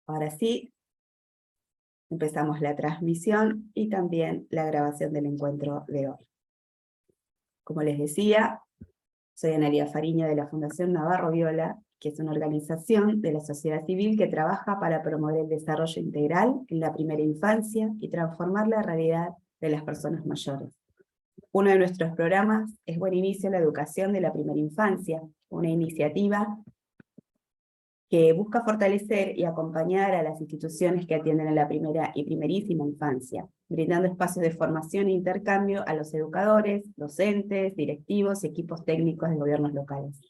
Ahora sí, empezamos la transmisión y también la grabación del encuentro de hoy. Como les decía, soy Analia Fariña de la Fundación Navarro Viola, que es una organización de la sociedad civil que trabaja para promover el desarrollo integral en la primera infancia y transformar la realidad de las personas mayores. Uno de nuestros programas es Buen Inicio en la Educación de la Primera Infancia, una iniciativa que busca fortalecer y acompañar a las instituciones que atienden a la primera y primerísima infancia, brindando espacios de formación e intercambio a los educadores, docentes, directivos y equipos técnicos de gobiernos locales.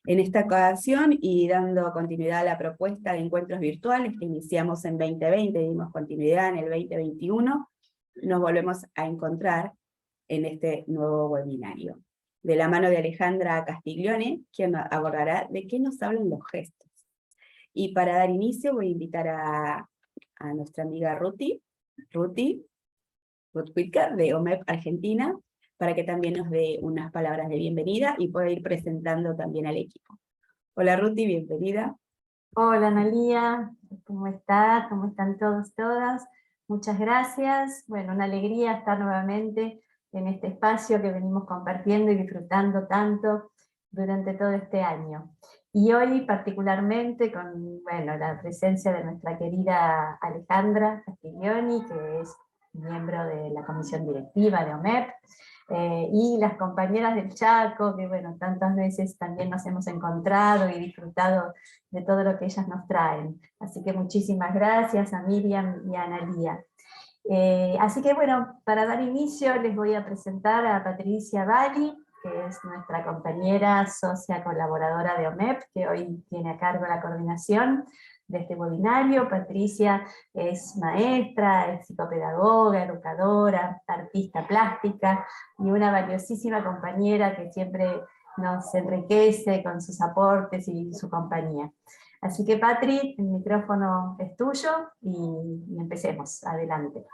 En esta ocasión, y dando continuidad a la propuesta de encuentros virtuales que iniciamos en 2020, dimos continuidad en el 2021, nos volvemos a encontrar en este nuevo webinario, de la mano de Alejandra Castiglione, quien abordará de qué nos hablan los gestos. Y para dar inicio voy a invitar a nuestra amiga Ruti Rutwitker de OMEP Argentina, para que también nos dé unas palabras de bienvenida y pueda ir presentando también al equipo. Hola Ruti, bienvenida. Hola Analia, ¿cómo estás? ¿Cómo están todos, todas? Muchas gracias. Bueno, una alegría estar nuevamente en este espacio que venimos compartiendo y disfrutando tanto durante todo este año. Y hoy particularmente con la presencia de nuestra querida Alejandra Castiglioni, que es miembro de la comisión directiva de OMEP, y las compañeras del Chaco, que tantas veces también nos hemos encontrado y disfrutado de todo lo que ellas nos traen. Así que muchísimas gracias a Miriam y a Analia. Así que para dar inicio les voy a presentar a Patricia Bali, que es nuestra compañera, socia colaboradora de OMEP, que hoy tiene a cargo la coordinación de este webinario. Patricia es maestra, es psicopedagoga, educadora, artista plástica y una valiosísima compañera que siempre nos enriquece con sus aportes y su compañía. Así que Patri, el micrófono es tuyo y empecemos, adelante.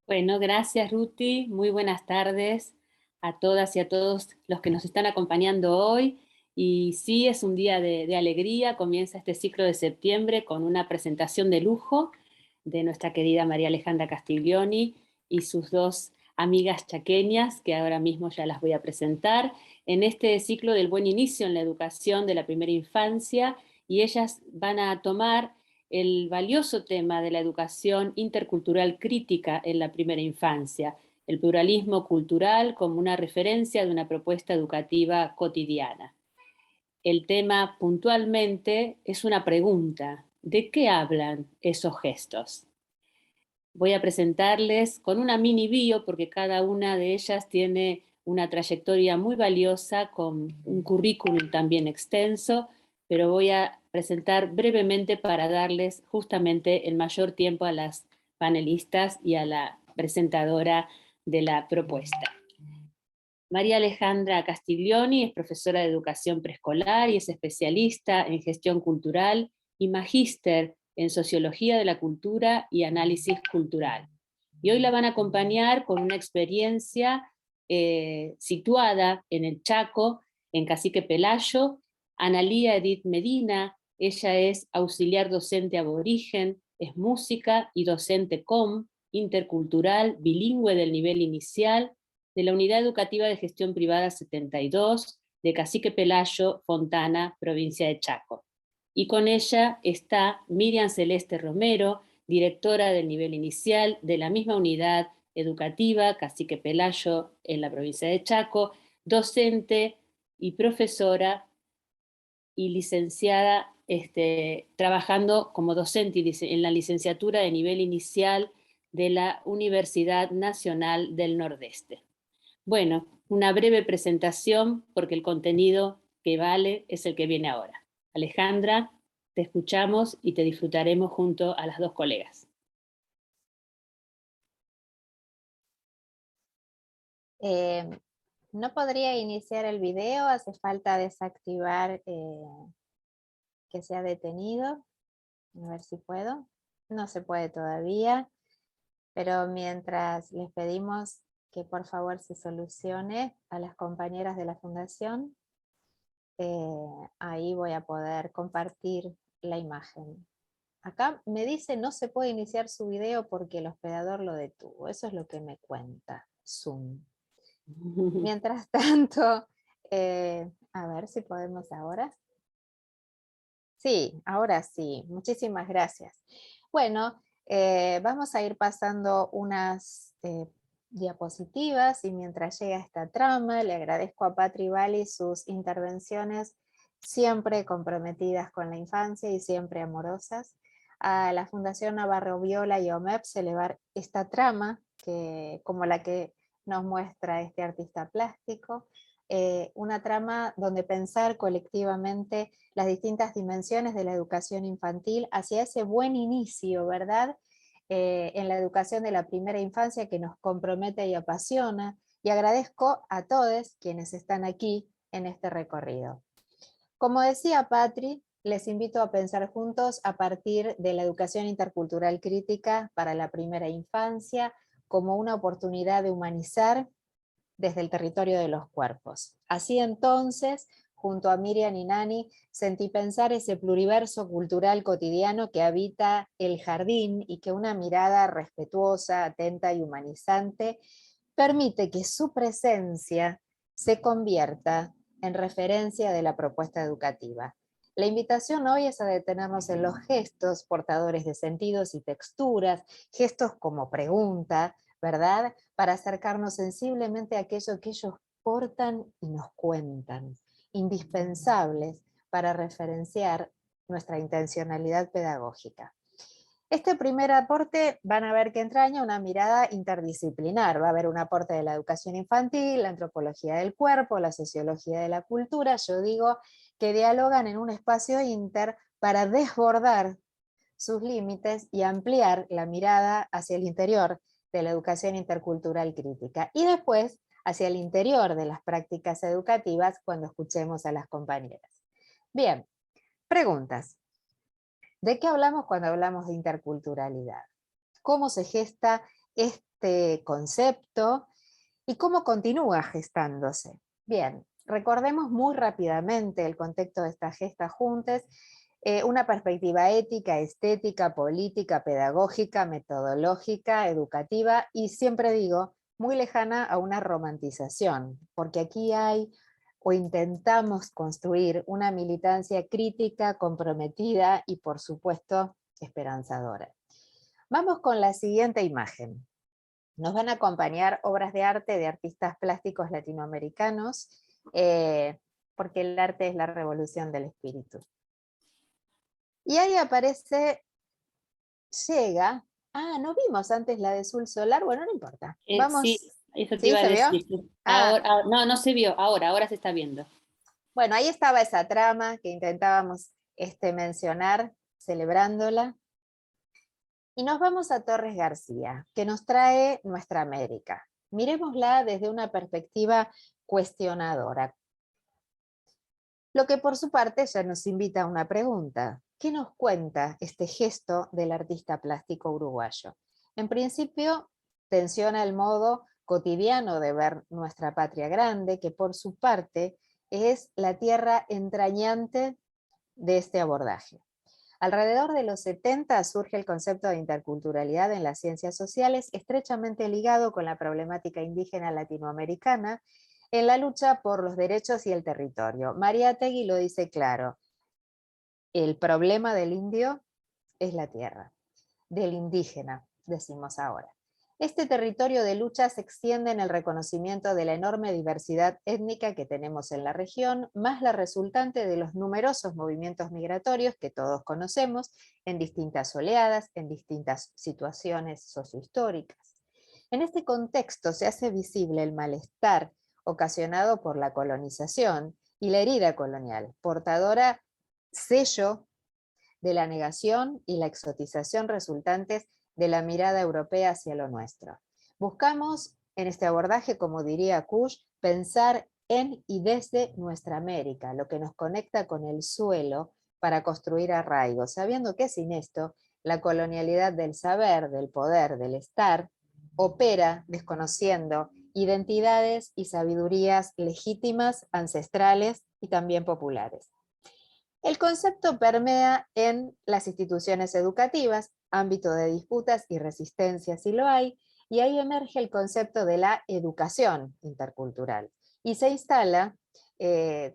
Bueno, gracias Ruti, muy buenas tardes a todas y a todos los que nos están acompañando hoy. Y sí, es un día de alegría, comienza este ciclo de septiembre con una presentación de lujo de nuestra querida María Alejandra Castiglioni y sus dos amigas chaqueñas, que ahora mismo ya las voy a presentar, en este ciclo del buen inicio en la educación de la primera infancia, y ellas van a tomar el valioso tema de la educación intercultural crítica en la primera infancia, el pluralismo cultural como una referencia de una propuesta educativa cotidiana. El tema puntualmente es una pregunta: ¿de qué hablan esos gestos? Voy a presentarles con una mini bio, porque cada una de ellas tiene una trayectoria muy valiosa, con un currículum también extenso, pero voy a presentar brevemente para darles justamente el mayor tiempo a las panelistas y a la presentadora de la propuesta. María Alejandra Castiglioni es profesora de educación preescolar y es especialista en gestión cultural y magíster en sociología de la cultura y análisis cultural. Y hoy la van a acompañar con una experiencia situada en el Chaco, en Cacique Pelayo, Analía Edith Medina. Ella es auxiliar docente aborigen, es música y docente COM, intercultural, bilingüe del nivel inicial, de la Unidad Educativa de Gestión Privada 72, de Cacique Pelayo, Fontana, provincia de Chaco. Y con ella está Miriam Celeste Romero, directora del nivel inicial de la misma unidad educativa, Cacique Pelayo, en la provincia de Chaco, docente y profesora y licenciada, trabajando como docente en la licenciatura de nivel inicial de la Universidad Nacional del Nordeste. Bueno, una breve presentación porque el contenido que vale es el que viene ahora. Alejandra, te escuchamos y te disfrutaremos junto a las dos colegas. ¿No podría iniciar el video? ¿Hace falta desactivar que sea detenido? A ver si puedo. No se puede todavía, pero mientras les pedimos que por favor se solucione a las compañeras de la Fundación. ahí voy a poder compartir la imagen. Acá me dice no se puede iniciar su video porque el hospedador lo detuvo. Eso es lo que me cuenta Zoom. Mientras tanto, a ver si podemos ahora. Sí, ahora sí. Muchísimas gracias. Bueno, vamos a ir pasando unas diapositivas y mientras llega esta trama, le agradezco a Patri Bali sus intervenciones siempre comprometidas con la infancia y siempre amorosas. A la Fundación Navarro Viola y OMEPS elevar esta trama, como la que nos muestra este artista plástico, una trama donde pensar colectivamente las distintas dimensiones de la educación infantil hacia ese buen inicio, ¿verdad? En la educación de la primera infancia que nos compromete y apasiona, y agradezco a todos quienes están aquí en este recorrido. Como decía Patri, les invito a pensar juntos a partir de la educación intercultural crítica para la primera infancia como una oportunidad de humanizar desde el territorio de los cuerpos. Así entonces, junto a Miriam y Nani, sentí pensar ese pluriverso cultural cotidiano que habita el jardín y que una mirada respetuosa, atenta y humanizante permite que su presencia se convierta en referencia de la propuesta educativa. La invitación hoy es a detenernos en los gestos portadores de sentidos y texturas, gestos como pregunta, ¿verdad? Para acercarnos sensiblemente a aquello que ellos portan y nos cuentan, indispensables para referenciar nuestra intencionalidad pedagógica. Este primer aporte van a ver que entraña una mirada interdisciplinar. Va a haber un aporte de la educación infantil, la antropología del cuerpo, la sociología de la cultura. Yo digo que dialogan en un espacio inter para desbordar sus límites y ampliar la mirada hacia el interior de la educación intercultural crítica. Y después hacia el interior de las prácticas educativas cuando escuchemos a las compañeras. Bien, preguntas. ¿De qué hablamos cuando hablamos de interculturalidad? ¿Cómo se gesta este concepto y cómo continúa gestándose? Bien, recordemos muy rápidamente el contexto de esta gesta juntas, una perspectiva ética, estética, política, pedagógica, metodológica, educativa y siempre digo, muy lejana a una romantización, porque aquí hay o intentamos construir una militancia crítica, comprometida y por supuesto esperanzadora. Vamos con la siguiente imagen. Nos van a acompañar obras de arte de artistas plásticos latinoamericanos, porque el arte es la revolución del espíritu. Y ahí aparece, llega, no vimos antes la de Sul Solar, bueno, no importa. Vamos. Sí, eso te ¿Sí, iba a se vio? decir. Ahora, no, no se vio, ahora se está viendo. Bueno, ahí estaba esa trama que intentábamos mencionar, celebrándola. Y nos vamos a Torres García, que nos trae Nuestra América. Miremosla desde una perspectiva cuestionadora. Lo que por su parte ya nos invita a una pregunta. ¿Qué nos cuenta este gesto del artista plástico uruguayo? En principio, tensiona el modo cotidiano de ver nuestra patria grande, que por su parte es la tierra entrañante de este abordaje. Alrededor de los 70 surge el concepto de interculturalidad en las ciencias sociales, estrechamente ligado con la problemática indígena latinoamericana en la lucha por los derechos y el territorio. Mariátegui lo dice claro, el problema del indio es la tierra, del indígena, decimos ahora. Este territorio de lucha se extiende en el reconocimiento de la enorme diversidad étnica que tenemos en la región, más la resultante de los numerosos movimientos migratorios que todos conocemos, en distintas oleadas, en distintas situaciones sociohistóricas. En este contexto se hace visible el malestar ocasionado por la colonización y la herida colonial, portadora sello de la negación y la exotización resultantes de la mirada europea hacia lo nuestro. Buscamos en este abordaje, como diría Kusch, pensar en y desde nuestra América, lo que nos conecta con el suelo para construir arraigo, sabiendo que sin esto, la colonialidad del saber, del poder, del estar, opera desconociendo identidades y sabidurías legítimas, ancestrales y también populares. El concepto permea en las instituciones educativas, ámbito de disputas y resistencias si lo hay, y ahí emerge el concepto de la educación intercultural, y se instala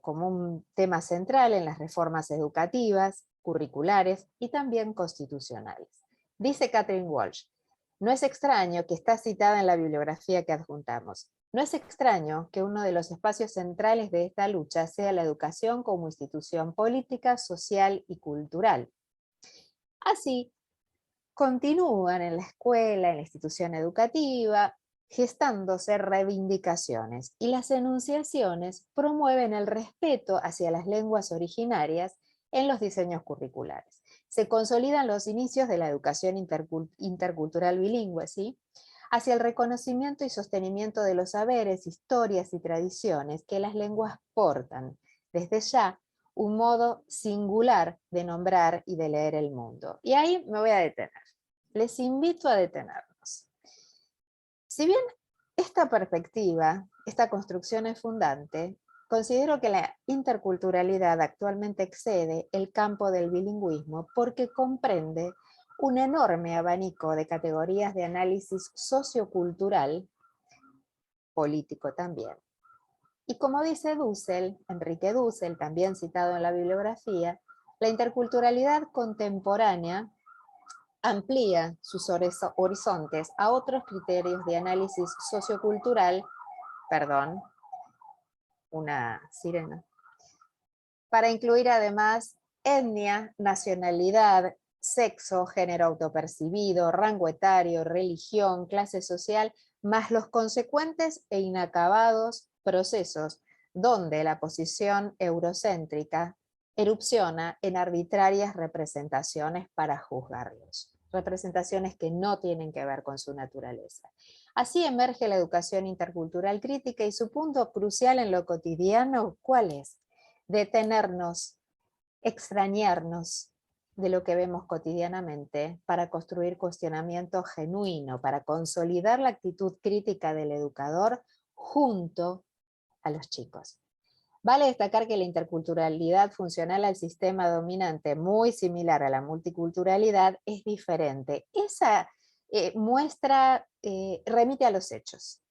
como un tema central en las reformas educativas, curriculares y también constitucionales. Dice Catherine Walsh: no es extraño que está citada en la bibliografía que adjuntamos. No es extraño que uno de los espacios centrales de esta lucha sea la educación como institución política, social y cultural. Así, continúan en la escuela, en la institución educativa, gestándose reivindicaciones, y las enunciaciones promueven el respeto hacia las lenguas originarias en los diseños curriculares. Se consolidan los inicios de la educación intercultural bilingüe, ¿sí?, hacia el reconocimiento y sostenimiento de los saberes, historias y tradiciones que las lenguas portan, desde ya un modo singular de nombrar y de leer el mundo. Y ahí me voy a detener. Les invito a detenernos. Si bien esta perspectiva, esta construcción es fundante, considero que la interculturalidad actualmente excede el campo del bilingüismo porque comprende un enorme abanico de categorías de análisis sociocultural, político también. Y como dice Dussel, Enrique Dussel, también citado en la bibliografía, la interculturalidad contemporánea amplía sus horizontes a otros criterios de análisis sociocultural, perdón, una sirena, para incluir además etnia, nacionalidad, sexo, género autopercibido, rango etario, religión, clase social, más los consecuentes e inacabados procesos donde la posición eurocéntrica erupciona en arbitrarias representaciones para juzgarlos, representaciones que no tienen que ver con su naturaleza. Así emerge la educación intercultural crítica, y su punto crucial en lo cotidiano, ¿cuál es? Detenernos, extrañarnos de lo que vemos cotidianamente para construir cuestionamiento genuino, para consolidar la actitud crítica del educador junto a los chicos. Vale destacar que la interculturalidad funcional al sistema dominante, muy similar a la multiculturalidad, es diferente. Esa remite a los hechos.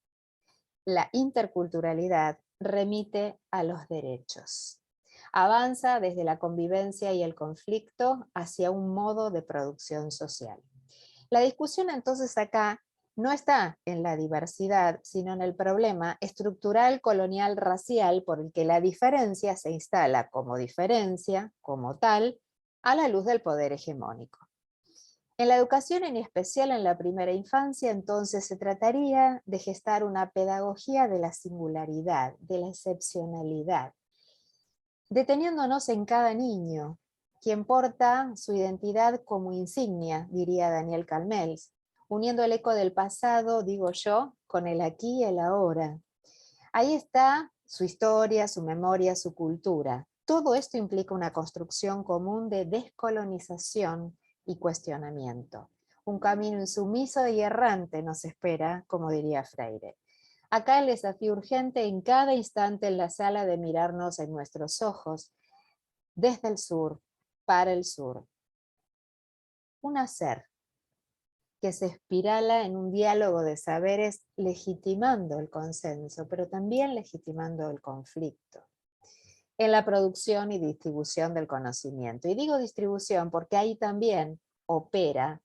La interculturalidad remite a los derechos. Avanza desde la convivencia y el conflicto hacia un modo de producción social. La discusión entonces acá no está en la diversidad, sino en el problema estructural colonial racial por el que la diferencia se instala como diferencia, como tal, a la luz del poder hegemónico. En la educación, en especial en la primera infancia, entonces se trataría de gestar una pedagogía de la singularidad, de la excepcionalidad, deteniéndonos en cada niño, quien porta su identidad como insignia, diría Daniel Calmels, uniendo el eco del pasado, digo yo, con el aquí y el ahora. Ahí está su historia, su memoria, su cultura. Todo esto implica una construcción común de descolonización y cuestionamiento. Un camino insumiso y errante nos espera, como diría Freire. Acá el desafío urgente en cada instante en la sala de mirarnos en nuestros ojos, desde el sur, para el sur. Un hacer que se espirala en un diálogo de saberes legitimando el consenso, pero también legitimando el conflicto, en la producción y distribución del conocimiento. Y digo distribución porque ahí también operan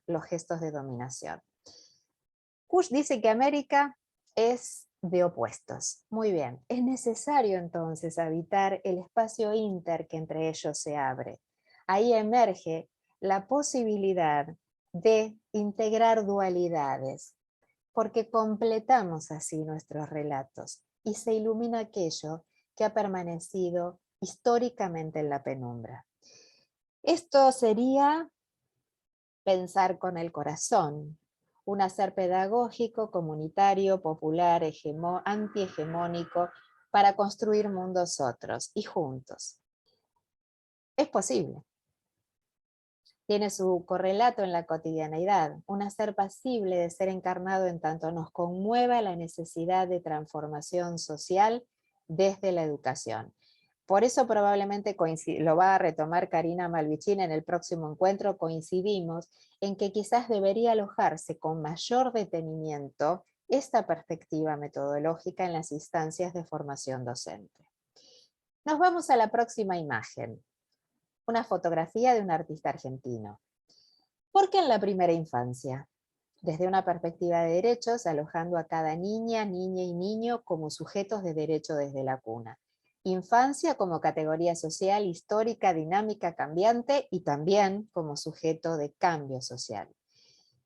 los gestos de dominación. Kusch dice que América es de opuestos. Muy bien, es necesario entonces habitar el espacio inter que entre ellos se abre. Ahí emerge la posibilidad de integrar dualidades, porque completamos así nuestros relatos y se ilumina aquello que ha permanecido históricamente en la penumbra. Esto sería pensar con el corazón, un hacer pedagógico, comunitario, popular, antihegemónico, para construir mundos otros y juntos. Es posible. Tiene su correlato en la cotidianeidad, un hacer pasible de ser encarnado en tanto nos conmueva la necesidad de transformación social desde la educación. Por eso probablemente lo va a retomar Karina Malvichin en el próximo encuentro, coincidimos en que quizás debería alojarse con mayor detenimiento esta perspectiva metodológica en las instancias de formación docente. Nos vamos a la próxima imagen. Una fotografía de un artista argentino. ¿Por qué en la primera infancia? Desde una perspectiva de derechos, alojando a cada niña, niña y niño como sujetos de derecho desde la cuna. Infancia como categoría social, histórica, dinámica, cambiante y también como sujeto de cambio social.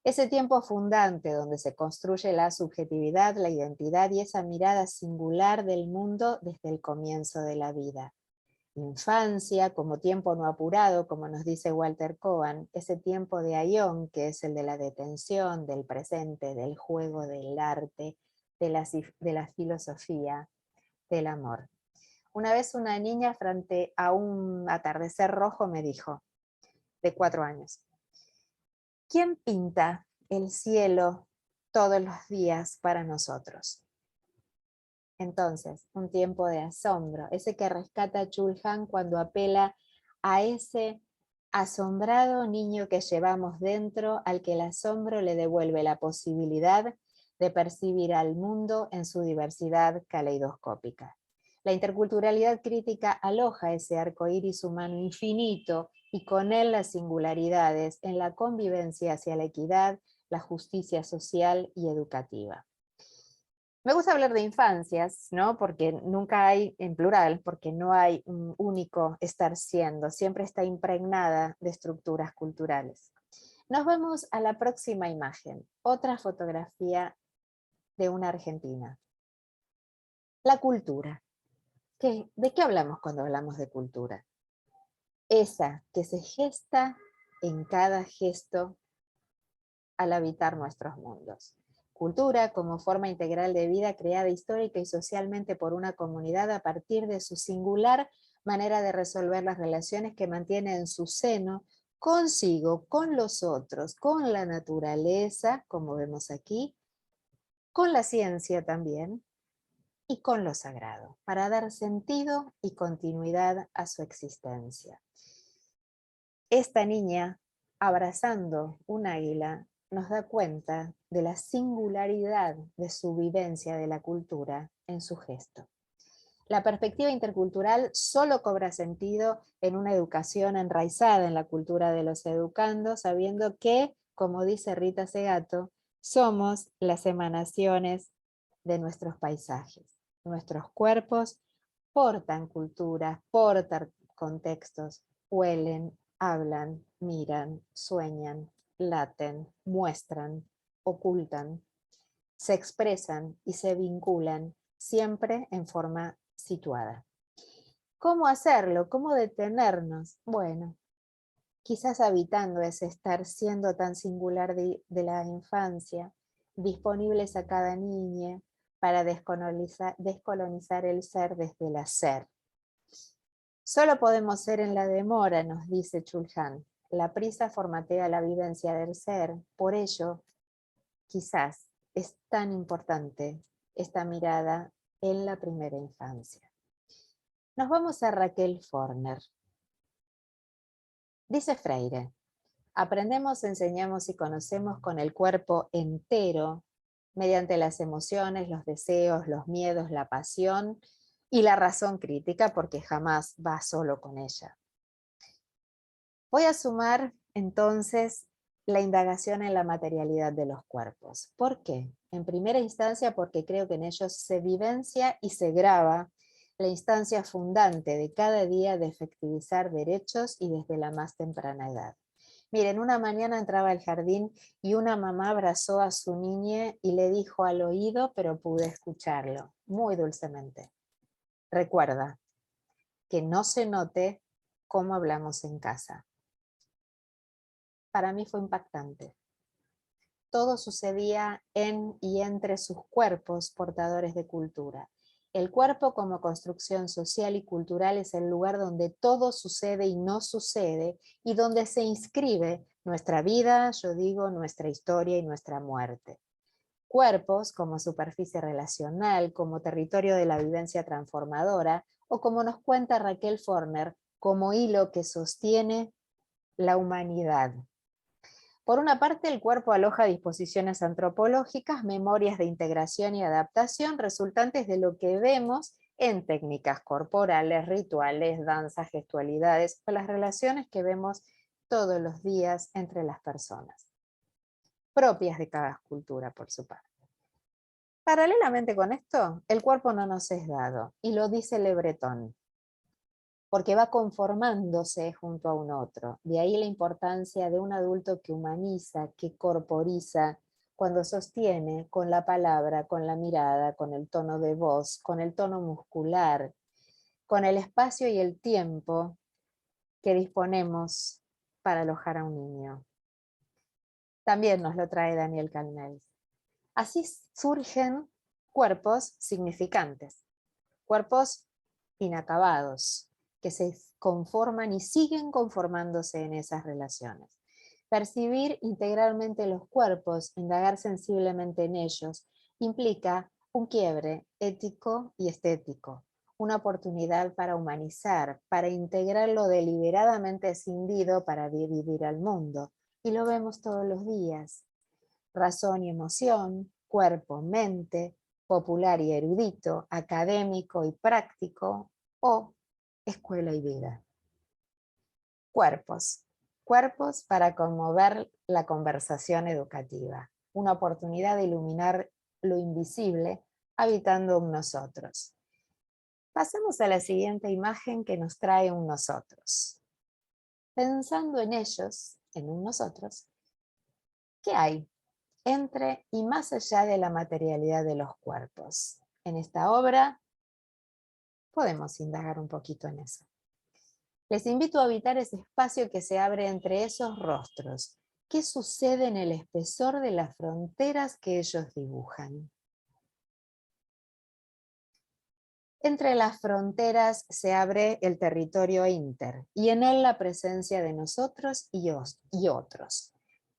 Ese tiempo fundante donde se construye la subjetividad, la identidad y esa mirada singular del mundo desde el comienzo de la vida. Infancia como tiempo no apurado, como nos dice Walter Cohen, ese tiempo de Aion, que es el de la detención, del presente, del juego, del arte, de la filosofía, del amor. Una vez una niña frente a un atardecer rojo me dijo, de 4 años, ¿quién pinta el cielo todos los días para nosotros? Entonces, un tiempo de asombro, ese que rescata Chul Han cuando apela a ese asombrado niño que llevamos dentro, al que el asombro le devuelve la posibilidad de percibir al mundo en su diversidad caleidoscópica. La interculturalidad crítica aloja ese arco iris humano infinito y con él las singularidades en la convivencia hacia la equidad, la justicia social y educativa. Me gusta hablar de infancias, ¿no? Porque nunca hay, en plural, porque no hay un único estar siendo, siempre está impregnada de estructuras culturales. Nos vamos a la próxima imagen, otra fotografía de una argentina. La cultura. ¿De qué hablamos cuando hablamos de cultura? Esa que se gesta en cada gesto al habitar nuestros mundos. Cultura como forma integral de vida creada histórica y socialmente por una comunidad a partir de su singular manera de resolver las relaciones que mantiene en su seno, consigo, con los otros, con la naturaleza, como vemos aquí, con la ciencia también, y con lo sagrado, para dar sentido y continuidad a su existencia. Esta niña, abrazando un águila, nos da cuenta de la singularidad de su vivencia de la cultura en su gesto. La perspectiva intercultural solo cobra sentido en una educación enraizada en la cultura de los educandos, sabiendo que, como dice Rita Segato, somos las emanaciones de nuestros paisajes. Nuestros cuerpos portan culturas, portan contextos, huelen, hablan, miran, sueñan, laten, muestran, ocultan, se expresan y se vinculan siempre en forma situada. ¿Cómo hacerlo? ¿Cómo detenernos? Bueno, quizás habitando ese estar siendo tan singular de la infancia, disponibles a cada niña para descolonizar el ser desde el hacer. Solo podemos ser en la demora, nos dice Chul Han. La prisa formatea la vivencia del ser, por ello, quizás es tan importante esta mirada en la primera infancia. Nos vamos a Raquel Forner. Dice Freire, aprendemos, enseñamos y conocemos con el cuerpo entero, mediante las emociones, los deseos, los miedos, la pasión y la razón crítica, porque jamás va solo con ella. Voy a sumar entonces la indagación en la materialidad de los cuerpos. ¿Por qué? En primera instancia porque creo que en ellos se vivencia y se graba la instancia fundante de cada día de efectivizar derechos y desde la más temprana edad. Miren, una mañana entraba al jardín y una mamá abrazó a su niña y le dijo al oído, pero pude escucharlo, muy dulcemente. Recuerda que no se note cómo hablamos en casa. Para mí fue impactante. Todo sucedía en y entre sus cuerpos portadores de cultura. El cuerpo como construcción social y cultural es el lugar donde todo sucede y no sucede, y donde se inscribe nuestra vida, yo digo, nuestra historia y nuestra muerte. Cuerpos como superficie relacional, como territorio de la vivencia transformadora, o como nos cuenta Raquel Forner, como hilo que sostiene la humanidad. Por una parte, el cuerpo aloja disposiciones antropológicas, memorias de integración y adaptación resultantes de lo que vemos en técnicas corporales, rituales, danzas, gestualidades o las relaciones que vemos todos los días entre las personas, propias de cada cultura, por su parte. Paralelamente con esto, el cuerpo no nos es dado, y lo dice Le Breton, porque va conformándose junto a un otro. De ahí la importancia de un adulto que humaniza, que corporiza, cuando sostiene con la palabra, con la mirada, con el tono de voz, con el tono muscular, con el espacio y el tiempo que disponemos para alojar a un niño. También nos lo trae Daniel Calmels. Así surgen cuerpos significantes, cuerpos inacabados, que se conforman y siguen conformándose en esas relaciones. Percibir integralmente los cuerpos, indagar sensiblemente en ellos, implica un quiebre ético y estético, una oportunidad para humanizar, para integrar lo deliberadamente escindido para dividir al mundo, y lo vemos todos los días. Razón y emoción, cuerpo, mente, popular y erudito, académico y práctico, o escuela y vida. Cuerpos. Cuerpos para conmover la conversación educativa. Una oportunidad de iluminar lo invisible habitando un nosotros. Pasemos a la siguiente imagen que nos trae un nosotros. Pensando en ellos, en un nosotros, ¿qué hay entre y más allá de la materialidad de los cuerpos? En esta obra podemos indagar un poquito en eso. Les invito a habitar ese espacio que se abre entre esos rostros. ¿Qué sucede en el espesor de las fronteras que ellos dibujan? Entre las fronteras se abre el territorio inter, y en él la presencia de nosotros y otros.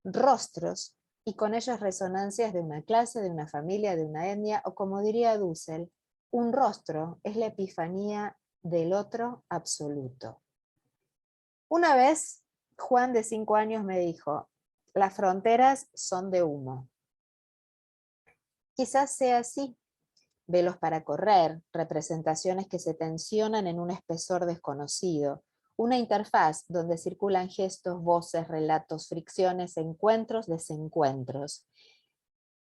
Rostros, y con ellos resonancias de una clase, de una familia, de una etnia, o como diría Dussel, un rostro es la epifanía del otro absoluto. Una vez, Juan de 5 años me dijo, las fronteras son de humo. Quizás sea así. Velos para correr, representaciones que se tensionan en un espesor desconocido, una interfaz donde circulan gestos, voces, relatos, fricciones, encuentros, desencuentros.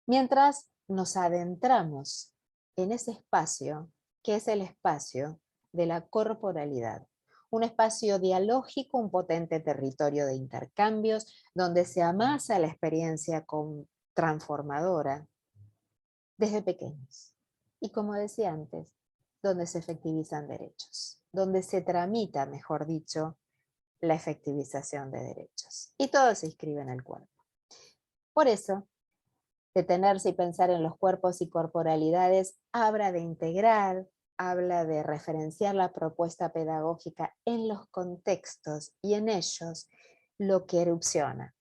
Mientras nos adentramos en ese espacio, que es el espacio de la corporalidad. Un espacio dialógico, un potente territorio de intercambios, donde se amasa la experiencia transformadora desde pequeños. Y como decía antes, donde se efectivizan derechos, donde se tramita, mejor dicho, la efectivización de derechos. Y todo se inscribe en el cuerpo. Por eso, detenerse y pensar en los cuerpos y corporalidades habla de integrar, habla de referenciar la propuesta pedagógica en los contextos y en ellos lo que erupciona.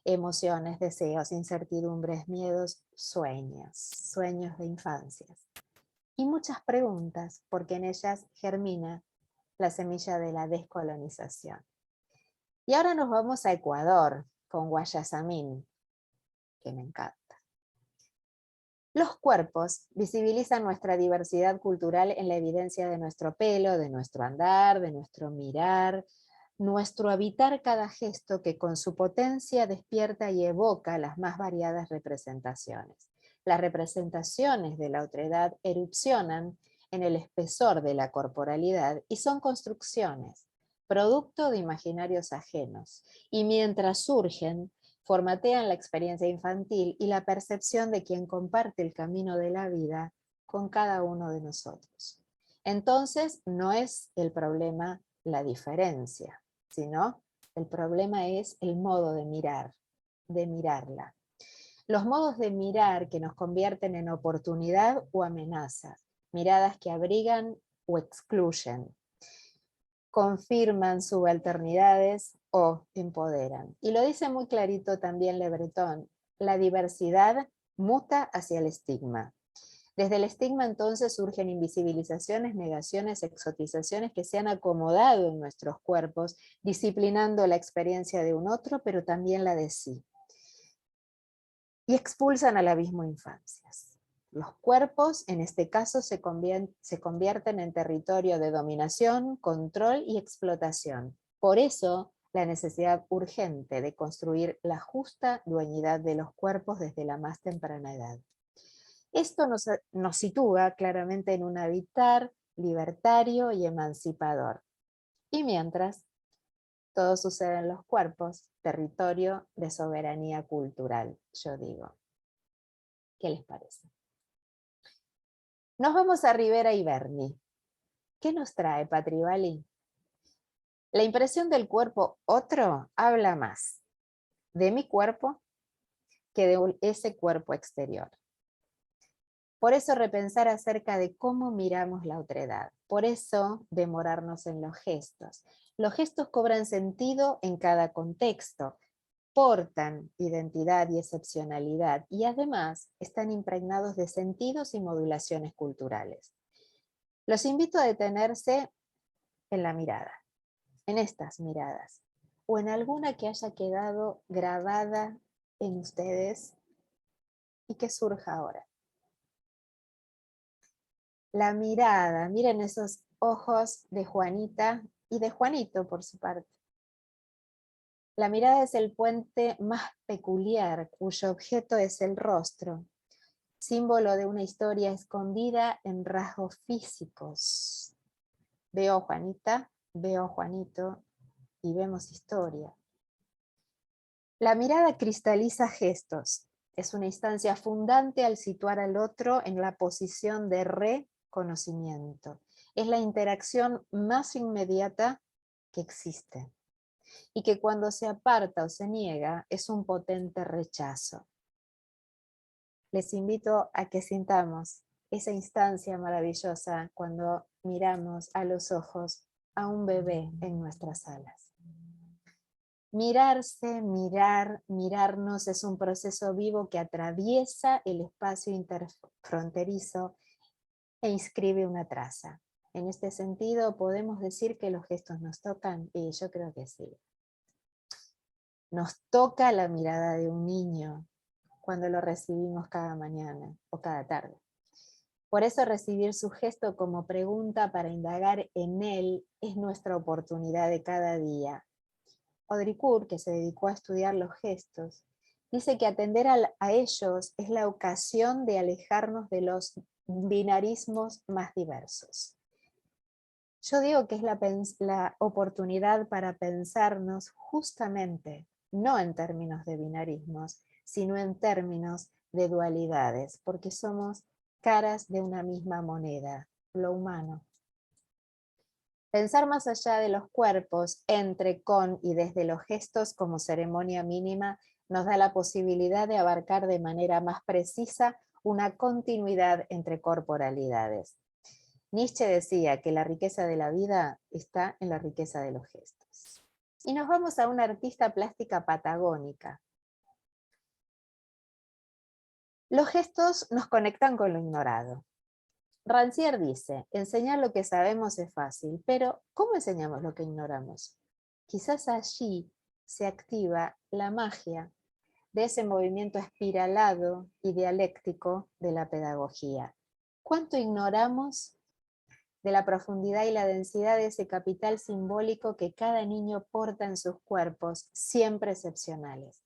Emociones, deseos, incertidumbres, miedos, sueños de infancias. Y muchas preguntas, porque en ellas germina la semilla de la descolonización. Y ahora nos vamos a Ecuador, con Guayasamín, que me encanta. Los cuerpos visibilizan nuestra diversidad cultural en la evidencia de nuestro pelo, de nuestro andar, de nuestro mirar, nuestro habitar cada gesto que con su potencia despierta y evoca las más variadas representaciones. Las representaciones de la otredad erupcionan en el espesor de la corporalidad y son construcciones, producto de imaginarios ajenos, y mientras surgen, formatean la experiencia infantil y la percepción de quien comparte el camino de la vida con cada uno de nosotros. Entonces, no es el problema la diferencia, sino el problema es el modo de mirar, de mirarla. Los modos de mirar que nos convierten en oportunidad o amenaza, miradas que abrigan o excluyen, confirman subalternidades o empoderan. Y lo dice muy clarito también Le Breton, la diversidad muta hacia el estigma. Desde el estigma entonces surgen invisibilizaciones, negaciones, exotizaciones que se han acomodado en nuestros cuerpos, disciplinando la experiencia de un otro, pero también la de sí. Y expulsan al abismo infancias. Los cuerpos, en este caso, se convierten en territorio de dominación, control y explotación. Por eso, la necesidad urgente de construir la justa dueñidad de los cuerpos desde la más temprana edad. Esto nos sitúa claramente en un habitar libertario y emancipador. Y mientras, todo sucede en los cuerpos, territorio de soberanía cultural, yo digo. ¿Qué les parece? Nos vamos a Rivera y Berni. ¿Qué nos trae Patrivali? La impresión del cuerpo otro habla más de mi cuerpo que de ese cuerpo exterior. Por eso repensar acerca de cómo miramos la otredad. Por eso demorarnos en los gestos. Los gestos cobran sentido en cada contexto, portan identidad y excepcionalidad y además están impregnados de sentidos y modulaciones culturales. Los invito a detenerse en la mirada, en estas miradas, o en alguna que haya quedado grabada en ustedes y que surja ahora. La mirada, miren esos ojos de Juanita y de Juanito por su parte. La mirada es el puente más peculiar, cuyo objeto es el rostro, símbolo de una historia escondida en rasgos físicos. Veo a Juanita, veo a Juanito y vemos historia. La mirada cristaliza gestos, es una instancia fundante al situar al otro en la posición de reconocimiento. Es la interacción más inmediata que existe y que cuando se aparta o se niega es un potente rechazo. Les invito a que sintamos esa instancia maravillosa cuando miramos a los ojos a un bebé en nuestras alas. Mirarse, mirarnos es un proceso vivo que atraviesa el espacio interfronterizo e inscribe una traza. En este sentido, ¿podemos decir que los gestos nos tocan? Y yo creo que sí. Nos toca la mirada de un niño cuando lo recibimos cada mañana o cada tarde. Por eso recibir su gesto como pregunta para indagar en él es nuestra oportunidad de cada día. Audricourt, que se dedicó a estudiar los gestos, dice que atender a ellos es la ocasión de alejarnos de los binarismos más diversos. Yo digo que es la oportunidad para pensarnos justamente, no en términos de binarismos, sino en términos de dualidades, porque somos caras de una misma moneda, lo humano. Pensar más allá de los cuerpos, entre, con y desde los gestos como ceremonia mínima, nos da la posibilidad de abarcar de manera más precisa una continuidad entre corporalidades. Nietzsche decía que la riqueza de la vida está en la riqueza de los gestos. Y nos vamos a una artista plástica patagónica. Los gestos nos conectan con lo ignorado. Rancière dice, enseñar lo que sabemos es fácil, pero ¿cómo enseñamos lo que ignoramos? Quizás allí se activa la magia de ese movimiento espiralado y dialéctico de la pedagogía. ¿Cuánto ignoramos de la profundidad y la densidad de ese capital simbólico que cada niño porta en sus cuerpos, siempre excepcionales?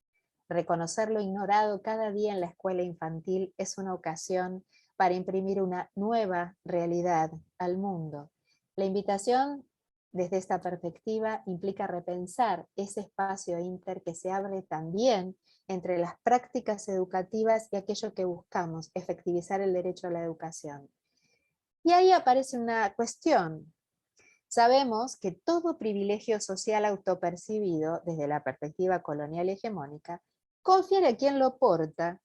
Reconocer lo ignorado cada día en la escuela infantil es una ocasión para imprimir una nueva realidad al mundo. La invitación desde esta perspectiva implica repensar ese espacio inter que se abre también entre las prácticas educativas y aquello que buscamos, efectivizar el derecho a la educación. Y ahí aparece una cuestión. Sabemos que todo privilegio social autopercibido, desde la perspectiva colonial y hegemónica, confiere a quien lo porta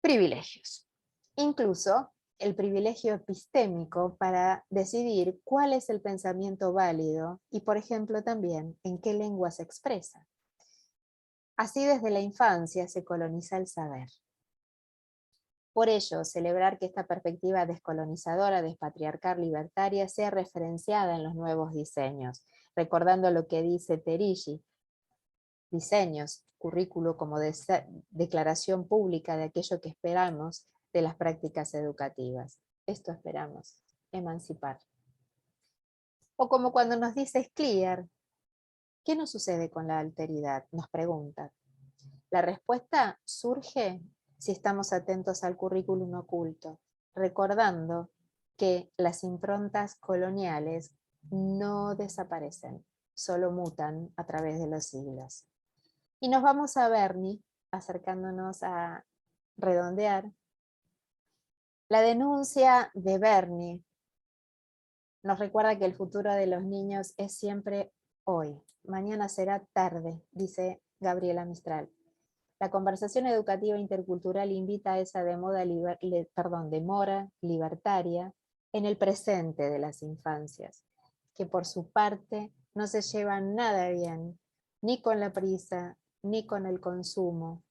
privilegios. Incluso el privilegio epistémico para decidir cuál es el pensamiento válido y, por ejemplo, también en qué lengua se expresa. Así, desde la infancia se coloniza el saber. Por ello, celebrar que esta perspectiva descolonizadora, despatriarcal, libertaria sea referenciada en los nuevos diseños, recordando lo que dice Terigi: diseños, currículo como declaración pública de aquello que esperamos de las prácticas educativas. Esto esperamos, emancipar. O como cuando nos dice Scliar, ¿qué nos sucede con la alteridad?, nos pregunta. La respuesta surge si estamos atentos al currículum oculto, recordando que las improntas coloniales no desaparecen, solo mutan a través de los siglos. Y nos vamos a Berni, acercándonos a redondear. La denuncia de Berni nos recuerda que el futuro de los niños es siempre hoy. Mañana será tarde, dice Gabriela Mistral. La conversación educativa intercultural invita a esa demora libertaria en el presente de las infancias, que por su parte no se llevan nada bien, ni con la prisa, ni con el consumo,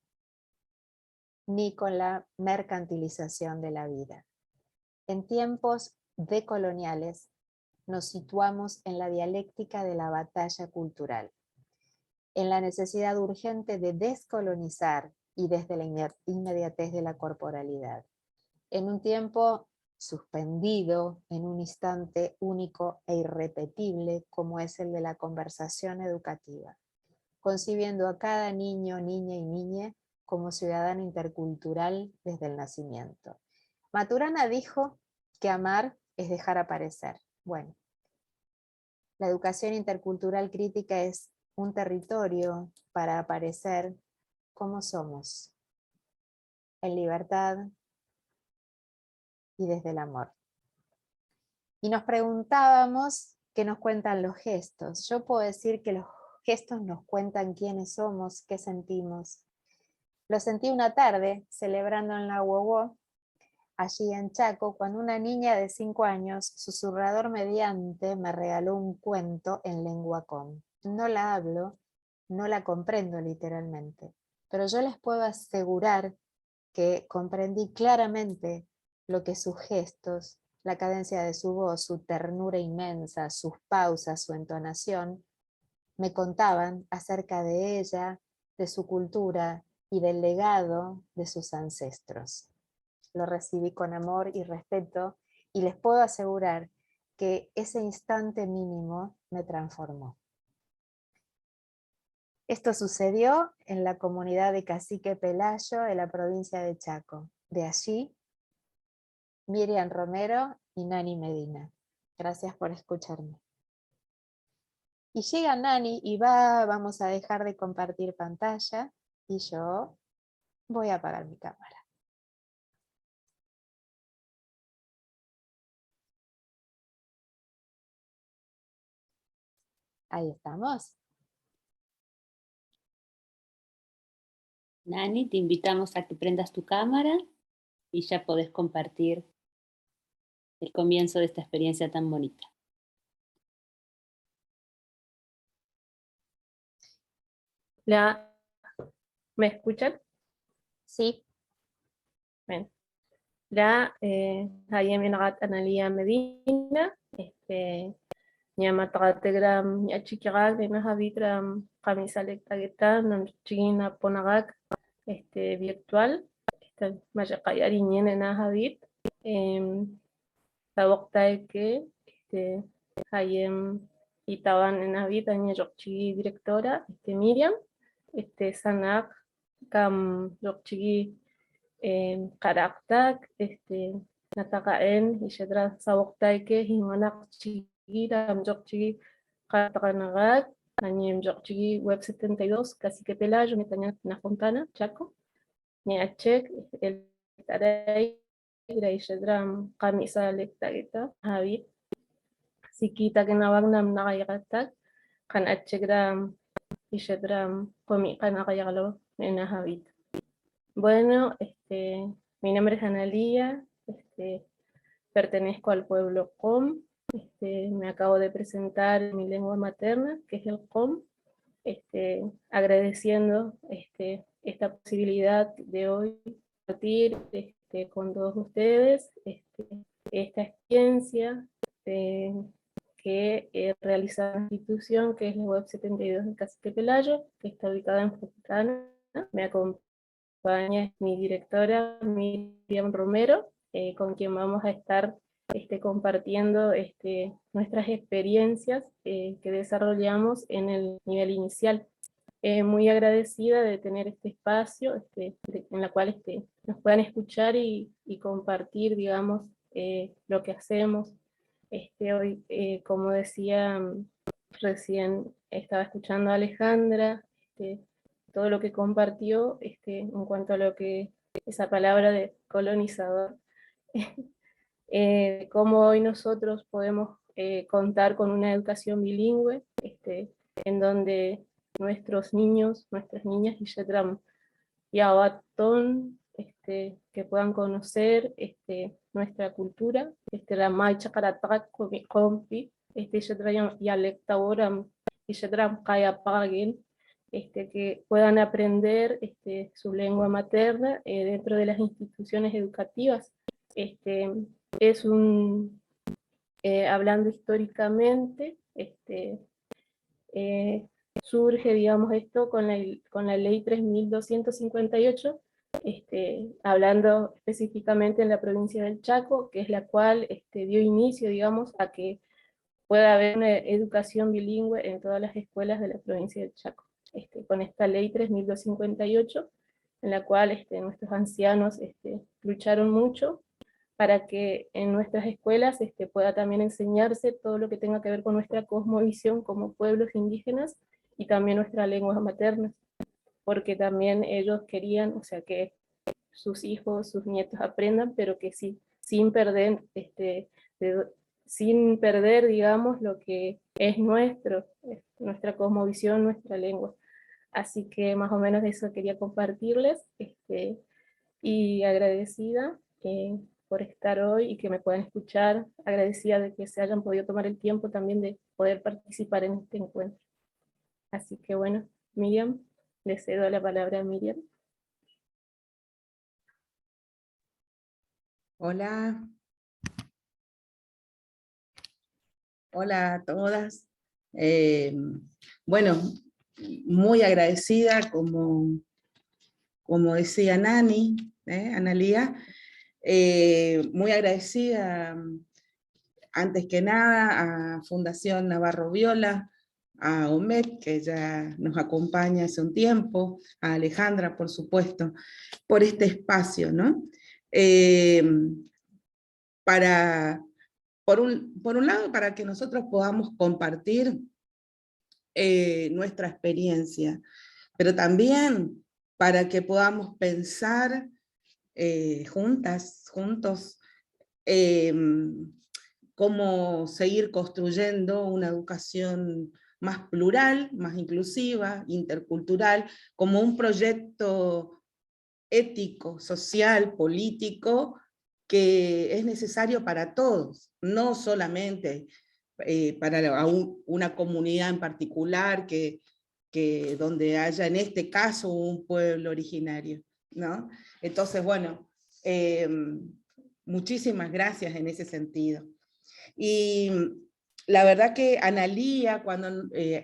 ni con la mercantilización de la vida. En tiempos decoloniales nos situamos en la dialéctica de la batalla cultural, en la necesidad urgente de descolonizar y desde la inmediatez de la corporalidad. En un tiempo suspendido, en un instante único e irrepetible como es el de la conversación educativa, concibiendo a cada niño, niña y niña como ciudadano intercultural desde el nacimiento. Maturana dijo que amar es dejar aparecer. Bueno, la educación intercultural crítica es un territorio para aparecer como somos, en libertad y desde el amor. Y nos preguntábamos qué nos cuentan los gestos. Yo puedo decir que los gestos nos cuentan quiénes somos, qué sentimos. Lo sentí una tarde, celebrando en la Huohuó, allí en Chaco, cuando una niña de 5 años, susurrador mediante, me regaló un cuento en lengua com. No la hablo, no la comprendo literalmente, pero yo les puedo asegurar que comprendí claramente lo que sus gestos, la cadencia de su voz, su ternura inmensa, sus pausas, su entonación, me contaban acerca de ella, de su cultura y del legado de sus ancestros. Lo recibí con amor y respeto y les puedo asegurar que ese instante mínimo me transformó. Esto sucedió en la comunidad de Cacique Pelayo de la provincia de Chaco. De allí, Miriam Romero y Nani Medina. Gracias por escucharme. Y llega Nani y vamos a dejar de compartir pantalla y yo voy a apagar mi cámara. Ahí estamos. Nani, te invitamos a que prendas tu cámara y ya podés compartir el comienzo de esta experiencia tan bonita. ¿Me escuchan? Sí. Bien. Hayem Inagat Analia Medina, Ñamatagategram, Ñachikirag, Nahavitram, Kamisalek Tagetan, Namchina Ponagak, virtual, Mayakayari Ñene Nahavit, Tawaktaike, Hayem Itawan Nahavit, Añayokchi directora, Miriam, Sanak, Kam Yokchi Karaktak, Natakaen, Ishedra Sawoktaike, Himanak Chigiram Jokchi, Katakanagat, Añem Jokchi Web 72, Cacique Pelayo, Netaña Fontana, Chaco, Niachek, el Tarei, Ishedram Kamisa Lektageta, Javid, Sikita Kenawagnam Nagayagatak, Kan Achegram, Ishedram, Komi Kanagayagalo, Nena Javid. Bueno, mi nombre es Analia, pertenezco al pueblo Qom. Me acabo de presentar en mi lengua materna, que es el Qom, agradeciendo esta posibilidad de hoy compartir con todos ustedes esta experiencia que realiza la institución, que es la Web 72 de Cacique Pelayo, que está ubicada en Frucana. Me acompaña mi directora Miriam Romero, con quien vamos a estar compartiendo nuestras experiencias que desarrollamos en el nivel inicial. Muy agradecida de tener este espacio en la cual nos puedan escuchar y compartir, digamos, lo que hacemos. Hoy, como decía recién, estaba escuchando a Alejandra, todo lo que compartió en cuanto a lo que esa palabra de colonizador, cómo hoy nosotros podemos contar con una educación bilingüe, en donde nuestros niños, nuestras niñas y abatón, que puedan conocer nuestra cultura, la maicha karatak compi, y alectaboram, y kaya paguen, que puedan aprender su lengua materna dentro de las instituciones educativas. Es hablando históricamente, surge, digamos, esto con la ley 3258, hablando específicamente en la provincia del Chaco, que es la cual dio inicio, digamos, a que pueda haber una educación bilingüe en todas las escuelas de la provincia del Chaco. Con esta ley 3258, en la cual nuestros ancianos lucharon mucho para que en nuestras escuelas pueda también enseñarse todo lo que tenga que ver con nuestra cosmovisión como pueblos indígenas y también nuestras lenguas maternas, porque también ellos querían, o sea, que sus hijos, sus nietos aprendan, pero que sí, sin perder, sin perder, digamos, lo que es nuestra cosmovisión, nuestra lengua. Así que más o menos eso quería compartirles, y agradecida por estar hoy y que me puedan escuchar, agradecida de que se hayan podido tomar el tiempo también de poder participar en este encuentro. Así que bueno, Miriam, le cedo la palabra a Miriam. Hola. Hola a todas. Bueno, muy agradecida, como decía Nani, Analía, muy agradecida antes que nada a Fundación Navarro Viola, a Omet, que ya nos acompaña hace un tiempo, a Alejandra, por supuesto, por este espacio, ¿no? Por un lado, para que nosotros podamos compartir nuestra experiencia, pero también para que podamos pensar juntos, cómo seguir construyendo una educación más plural, más inclusiva, intercultural, como un proyecto ético, social, político, que es necesario para todos, no solamente para una comunidad en particular donde haya en este caso un pueblo originario, ¿no? Entonces, bueno, muchísimas gracias en ese sentido. Y la verdad que Analía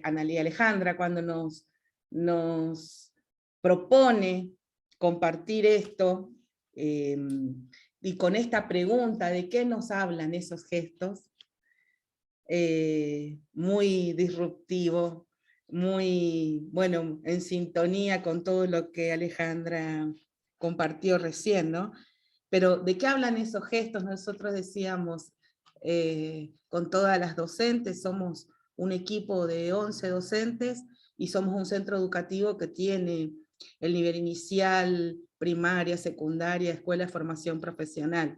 Alejandra, cuando nos propone compartir esto, y con esta pregunta de qué nos hablan esos gestos, muy disruptivo, muy, bueno, en sintonía con todo lo que Alejandra compartió recién, ¿no? Pero ¿de qué hablan esos gestos? Nosotros decíamos, con todas las docentes, somos un equipo de 11 docentes, y somos un centro educativo que tiene el nivel inicial, primaria, secundaria, escuela de formación profesional,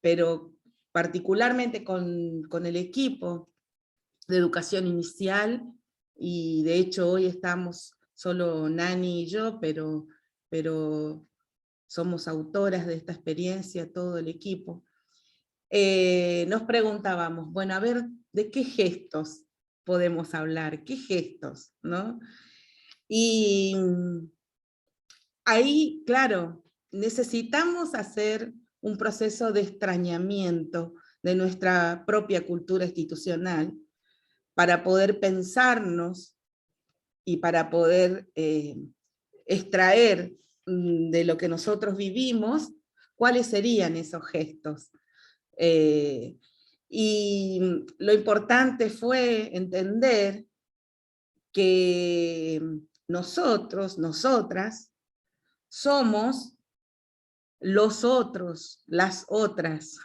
pero particularmente con el equipo de educación inicial, y de hecho hoy estamos solo Nani y yo, pero somos autoras de esta experiencia, todo el equipo. nos preguntábamos, bueno, a ver, ¿de qué gestos podemos hablar? ¿Qué gestos? ¿No? Y ahí, claro, necesitamos hacer un proceso de extrañamiento de nuestra propia cultura institucional para poder pensarnos y para poder extraer de lo que nosotros vivimos cuáles serían esos gestos. Y lo importante fue entender que nosotros, nosotras, somos los otros, las otras,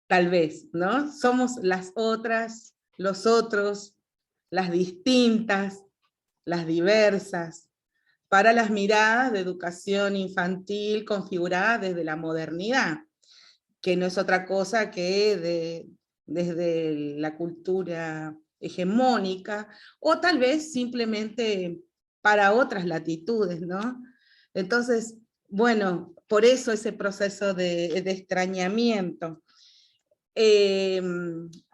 tal vez, ¿no? Somos las otras, los otros, las distintas, las diversas, para las miradas de educación infantil configurada desde la modernidad, que no es otra cosa que desde la cultura hegemónica, o tal vez simplemente para otras latitudes, ¿no? Entonces, bueno, por eso ese proceso de extrañamiento.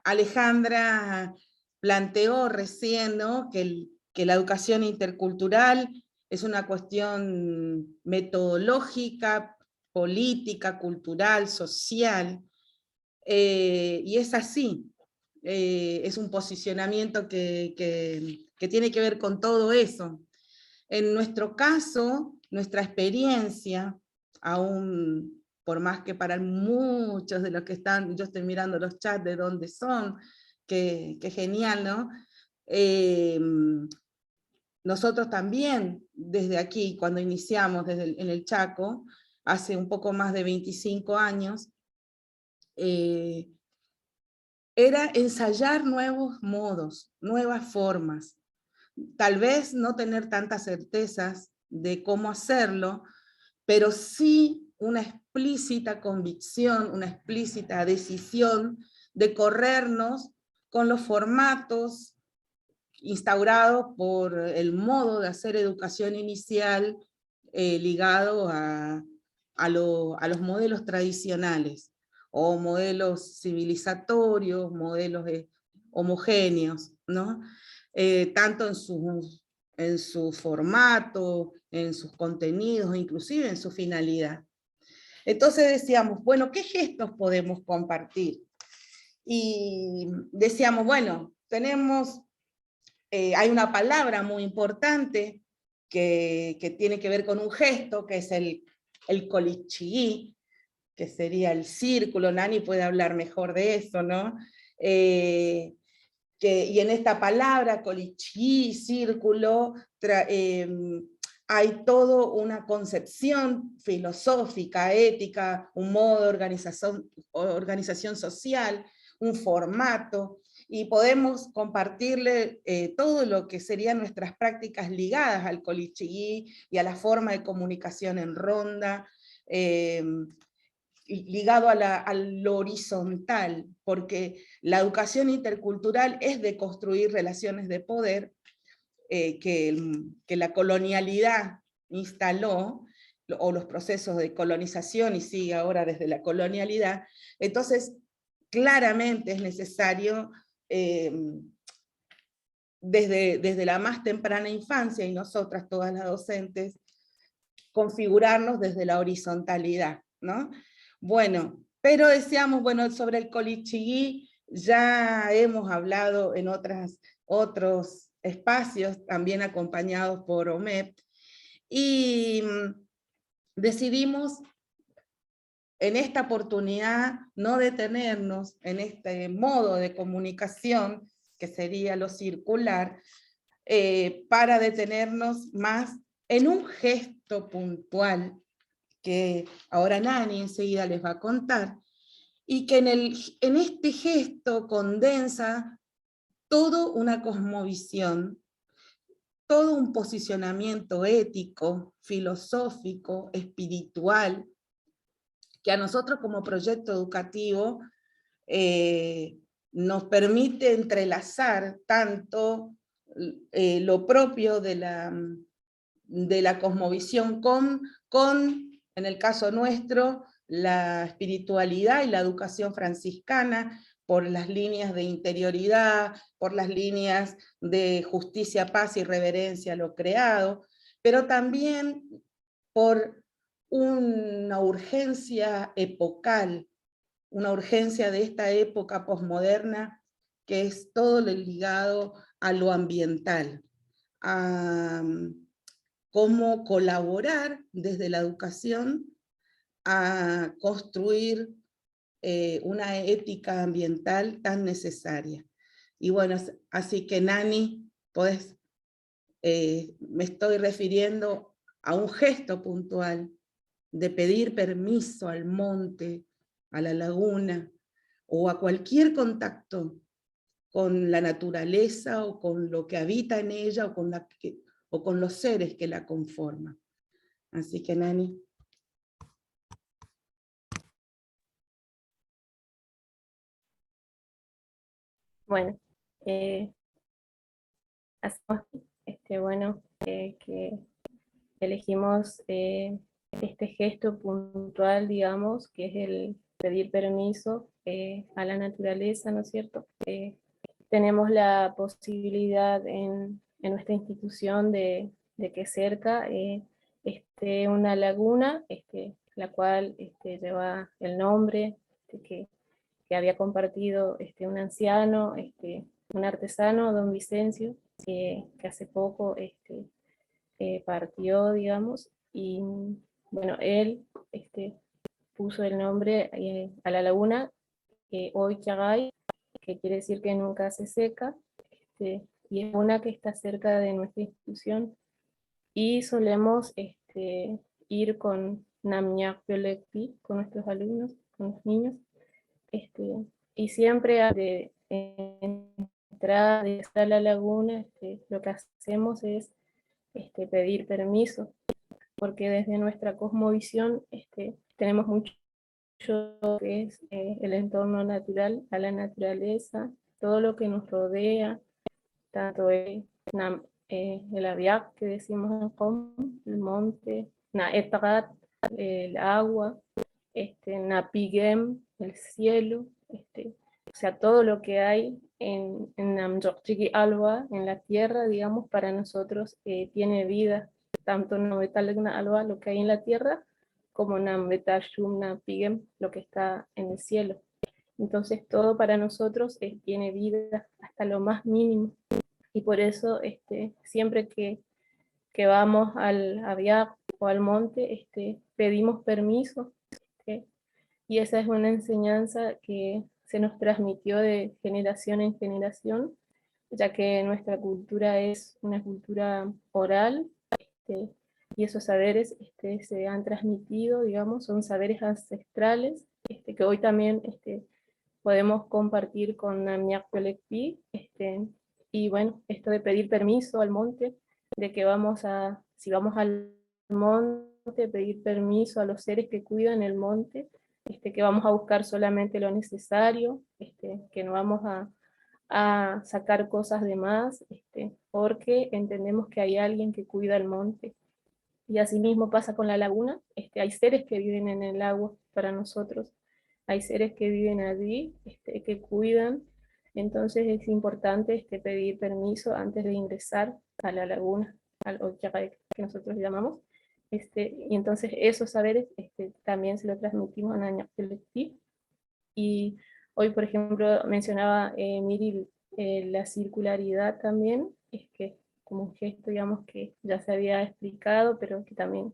Alejandra planteó recién, ¿no?, que la educación intercultural es una cuestión metodológica, política, cultural, social, y es así. Es un posicionamiento que tiene que ver con todo eso. En nuestro caso, nuestra experiencia, aún por más que para muchos de los que están, yo estoy mirando los chats de dónde son, que genial, ¿no? Nosotros también, desde aquí, cuando iniciamos en el Chaco, hace un poco más de 25 años, era ensayar nuevos modos, nuevas formas. Tal vez no tener tantas certezas de cómo hacerlo, pero sí una explícita convicción, una explícita decisión de corrernos con los formatos instaurados por el modo de hacer educación inicial ligado a los modelos tradicionales, o modelos civilizatorios, modelos homogéneos, ¿no? Tanto en su formato, en sus contenidos, inclusive en su finalidad. Entonces decíamos, bueno, ¿qué gestos podemos compartir? Y decíamos, bueno, hay una palabra muy importante que tiene que ver con un gesto, que es el colichigui, que sería el círculo. Nani puede hablar mejor de eso, ¿no? Y en esta palabra, colichigui, círculo, hay toda una concepción filosófica, ética, un modo de organización social, un formato, y podemos compartirle todo lo que serían nuestras prácticas ligadas al colichigui y a la forma de comunicación en ronda, ligado a lo horizontal, porque la educación intercultural es de construir relaciones de poder que la colonialidad instaló, o los procesos de colonización, y sigue ahora desde la colonialidad. Entonces, claramente es necesario, desde la más temprana infancia, y nosotras todas las docentes, configurarnos desde la horizontalidad, ¿no? Bueno, pero decíamos, bueno, sobre el colichigui ya hemos hablado en otros espacios, también acompañados por OMEP, y decidimos en esta oportunidad no detenernos en este modo de comunicación, que sería lo circular, para detenernos más en un gesto puntual, que ahora Nani enseguida les va a contar, y que en este gesto condensa toda una cosmovisión, todo un posicionamiento ético, filosófico, espiritual, que a nosotros como proyecto educativo nos permite entrelazar tanto lo propio de la cosmovisión con, en el caso nuestro, la espiritualidad y la educación franciscana, por las líneas de interioridad, por las líneas de justicia, paz y reverencia a lo creado, pero también por una urgencia epocal, una urgencia de esta época posmoderna, que es todo lo ligado a lo ambiental, a cómo colaborar desde la educación a construir una ética ambiental tan necesaria. Y bueno, así que Nani, podés, me estoy refiriendo a un gesto puntual de pedir permiso al monte, a la laguna, o a cualquier contacto con la naturaleza, o con lo que habita en ella, o con los seres que la conforman. Así que Nani. Bueno, hacemos bueno, que elegimos este gesto puntual, digamos, que es el pedir permiso a la naturaleza, ¿no es cierto? Tenemos la posibilidad en nuestra institución de que cerca esté una laguna, la cual lleva el nombre que había compartido un anciano, un artesano, don Vicencio, que hace poco partió, digamos, y bueno, él puso el nombre a la laguna, hoy Chagay, que quiere decir que nunca se seca, y es una que está cerca de nuestra institución, y solemos ir con Namñak Piolekpi, con nuestros alumnos, con los niños, y siempre de entrar a la laguna, lo que hacemos es pedir permiso, porque desde nuestra cosmovisión tenemos mucho que es el entorno natural, a la naturaleza, todo lo que nos rodea, tanto el aviak que decimos en Qom, el monte, Naetrat, el agua, Napigem, el cielo, o sea, todo lo que hay en Namjokchiki Alba, en la tierra, digamos, para nosotros tiene vida, tanto Novetalagna Alba, lo que hay en la tierra, como Namvetashum Napigem, lo que está en el cielo. Entonces todo para nosotros tiene vida, hasta lo más mínimo. Y por eso siempre que vamos al aviar o al monte, pedimos permiso. Y esa es una enseñanza que se nos transmitió de generación en generación, ya que nuestra cultura es una cultura oral, y esos saberes se han transmitido, digamos, son saberes ancestrales, que hoy también podemos compartir con Namñak Pelekpi, y bueno, esto de pedir permiso al monte, de que si vamos al monte, pedir permiso a los seres que cuidan el monte, que vamos a buscar solamente lo necesario, que no vamos a sacar cosas de más, porque entendemos que hay alguien que cuida el monte. Y así mismo pasa con la laguna, hay seres que viven en el agua para nosotros, hay seres que viven allí, que cuidan, entonces es importante pedir permiso antes de ingresar a la laguna, al Ocharay, que nosotros llamamos, y entonces esos saberes también se los transmitimos a Naña Pelekpi. Y hoy, por ejemplo, mencionaba Miri la circularidad también, es que como un gesto, digamos, que ya se había explicado, pero que también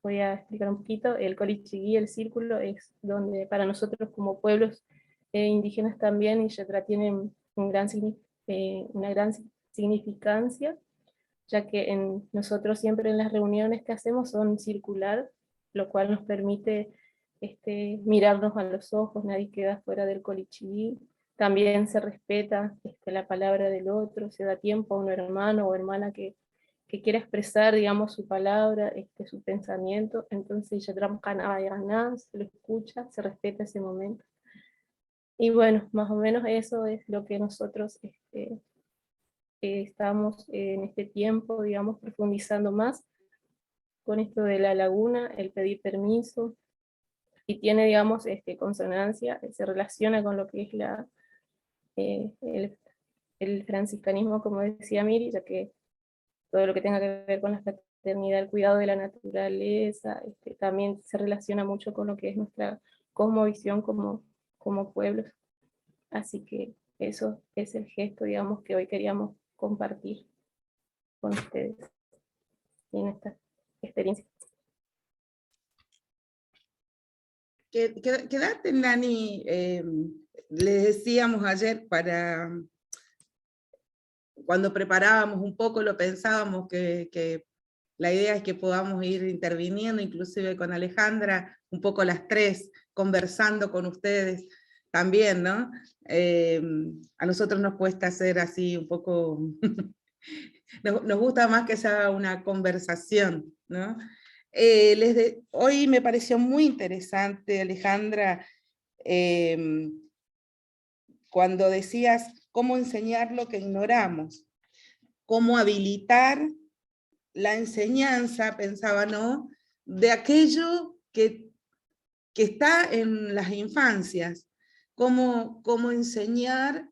voy a explicar un poquito. El Colichigui, el círculo, es donde para nosotros como pueblos indígenas también, y Yetra tienen una gran significancia, ya que nosotros siempre en las reuniones que hacemos son circular, lo cual nos permite mirarnos a los ojos, nadie queda fuera del Colichigui, también se respeta la palabra del otro, se da tiempo a un hermano o hermana que quiera expresar, digamos, su palabra, su pensamiento, entonces ya se lo escucha, se respeta ese momento. Y bueno, más o menos eso es lo que nosotros estamos en este tiempo, digamos, profundizando más con esto de la laguna, el pedir permiso, tiene, digamos, consonancia, se relaciona con lo que es el franciscanismo, como decía Miri, ya que todo lo que tenga que ver con la fraternidad, el cuidado de la naturaleza, también se relaciona mucho con lo que es nuestra cosmovisión como pueblos. Así que eso es el gesto, digamos, que hoy queríamos compartir con ustedes en esta experiencia. Quédate, Nani, le decíamos ayer cuando preparábamos un poco, lo pensábamos que la idea es que podamos ir interviniendo, inclusive con Alejandra, un poco las tres, conversando con ustedes también, ¿no? A nosotros nos cuesta hacer así un poco, nos gusta más que sea una conversación, ¿no? Hoy me pareció muy interesante, Alejandra, cuando decías cómo enseñar lo que ignoramos, cómo habilitar la enseñanza, pensaba, ¿no?, de aquello que está en las infancias, cómo enseñar,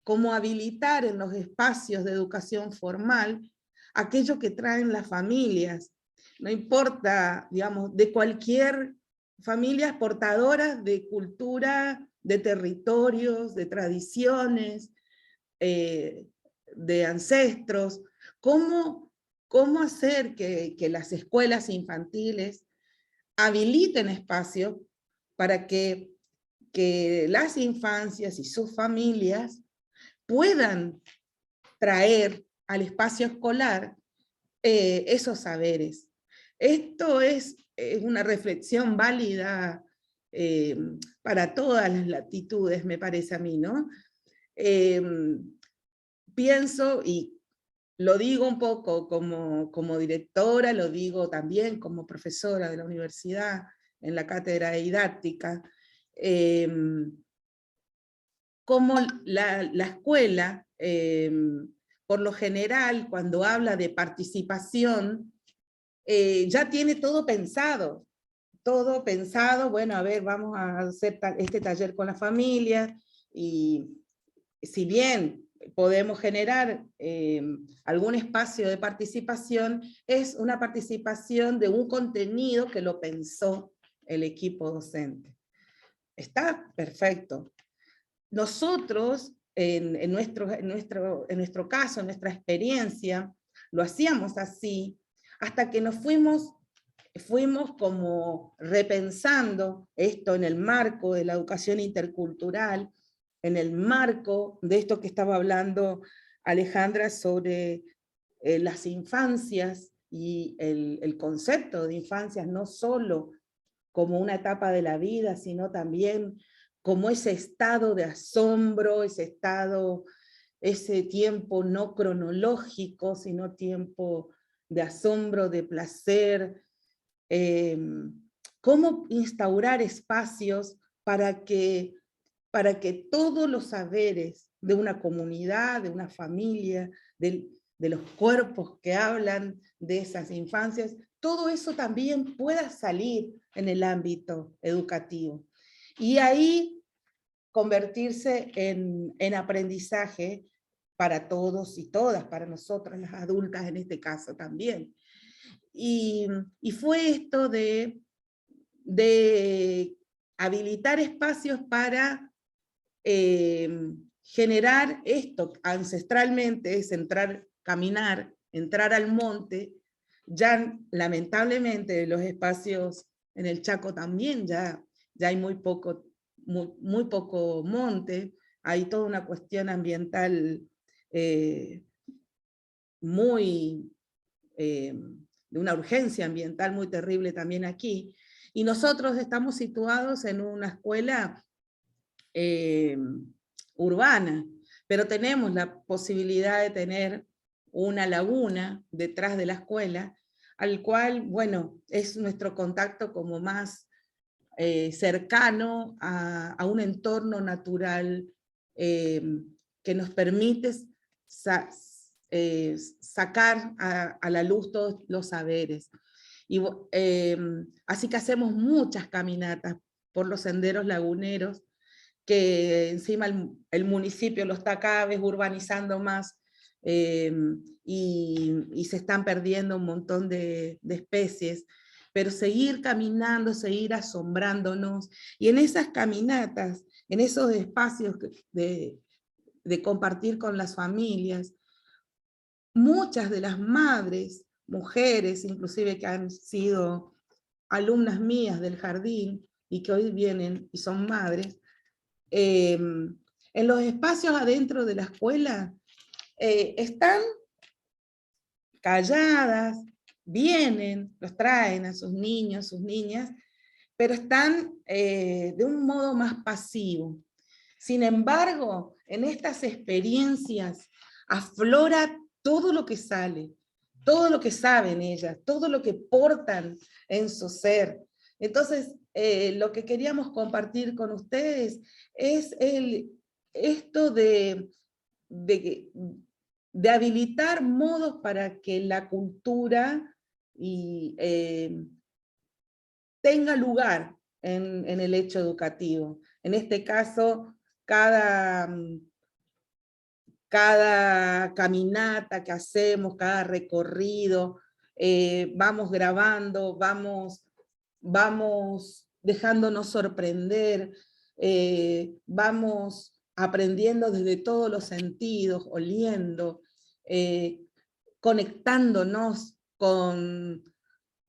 cómo habilitar en los espacios de educación formal aquello que traen las familias, no importa, digamos, de cualquier familias portadoras de cultura, de territorios, de tradiciones, de ancestros, cómo hacer que las escuelas infantiles habiliten espacios para que las infancias y sus familias puedan traer al espacio escolar esos saberes. Esto es una reflexión válida para todas las latitudes, me parece a mí, ¿no? Pienso, y lo digo un poco como directora, lo digo también como profesora de la universidad, en la cátedra de didáctica, como la escuela, por lo general, cuando habla de participación, ya tiene todo pensado, bueno, a ver, vamos a hacer este taller con la familia, y si bien podemos generar algún espacio de participación, es una participación de un contenido que lo pensó el equipo docente. Está perfecto. Nosotros, en nuestro caso, en nuestra experiencia, lo hacíamos así, hasta que nos fuimos como repensando esto en el marco de la educación intercultural, en el marco de esto que estaba hablando Alejandra sobre las infancias y el concepto de infancias, no solo como una etapa de la vida, sino también como ese estado de asombro, ese tiempo no cronológico, sino tiempo de asombro, de placer. Cómo instaurar espacios para que todos los saberes de una comunidad, de una familia, de los cuerpos que hablan de esas infancias, todo eso también pueda salir en el ámbito educativo. Y ahí convertirse en aprendizaje para todos y todas, para nosotras las adultas en este caso también. Y fue esto de habilitar espacios para generar esto, ancestralmente es caminar, entrar al monte. Ya lamentablemente los espacios en el Chaco también ya hay muy poco monte, hay toda una cuestión ambiental de una urgencia ambiental muy terrible también aquí, y nosotros estamos situados en una escuela urbana, pero tenemos la posibilidad de tener una laguna detrás de la escuela, al cual, bueno, es nuestro contacto como más cercano a un entorno natural que nos permite sacar a la luz todos los saberes. Y, así que hacemos muchas caminatas por los senderos laguneros, que encima el municipio lo está cada vez urbanizando más, y se están perdiendo un montón de especies, pero seguir caminando, seguir asombrándonos, y en esas caminatas, en esos espacios de compartir con las familias, muchas de las madres, mujeres, inclusive que han sido alumnas mías del jardín, y que hoy vienen y son madres, en los espacios adentro de la escuela, están calladas, vienen, los traen a sus niños, sus niñas, pero están de un modo más pasivo. Sin embargo, en estas experiencias aflora todo lo que sale, todo lo que saben ellas, todo lo que portan en su ser. Entonces, lo que queríamos compartir con ustedes es esto de habilitar modos para que la cultura tenga lugar en el hecho educativo. En este caso, cada caminata que hacemos, cada recorrido, vamos grabando, vamos dejándonos sorprender, vamos aprendiendo desde todos los sentidos, oliendo, conectándonos con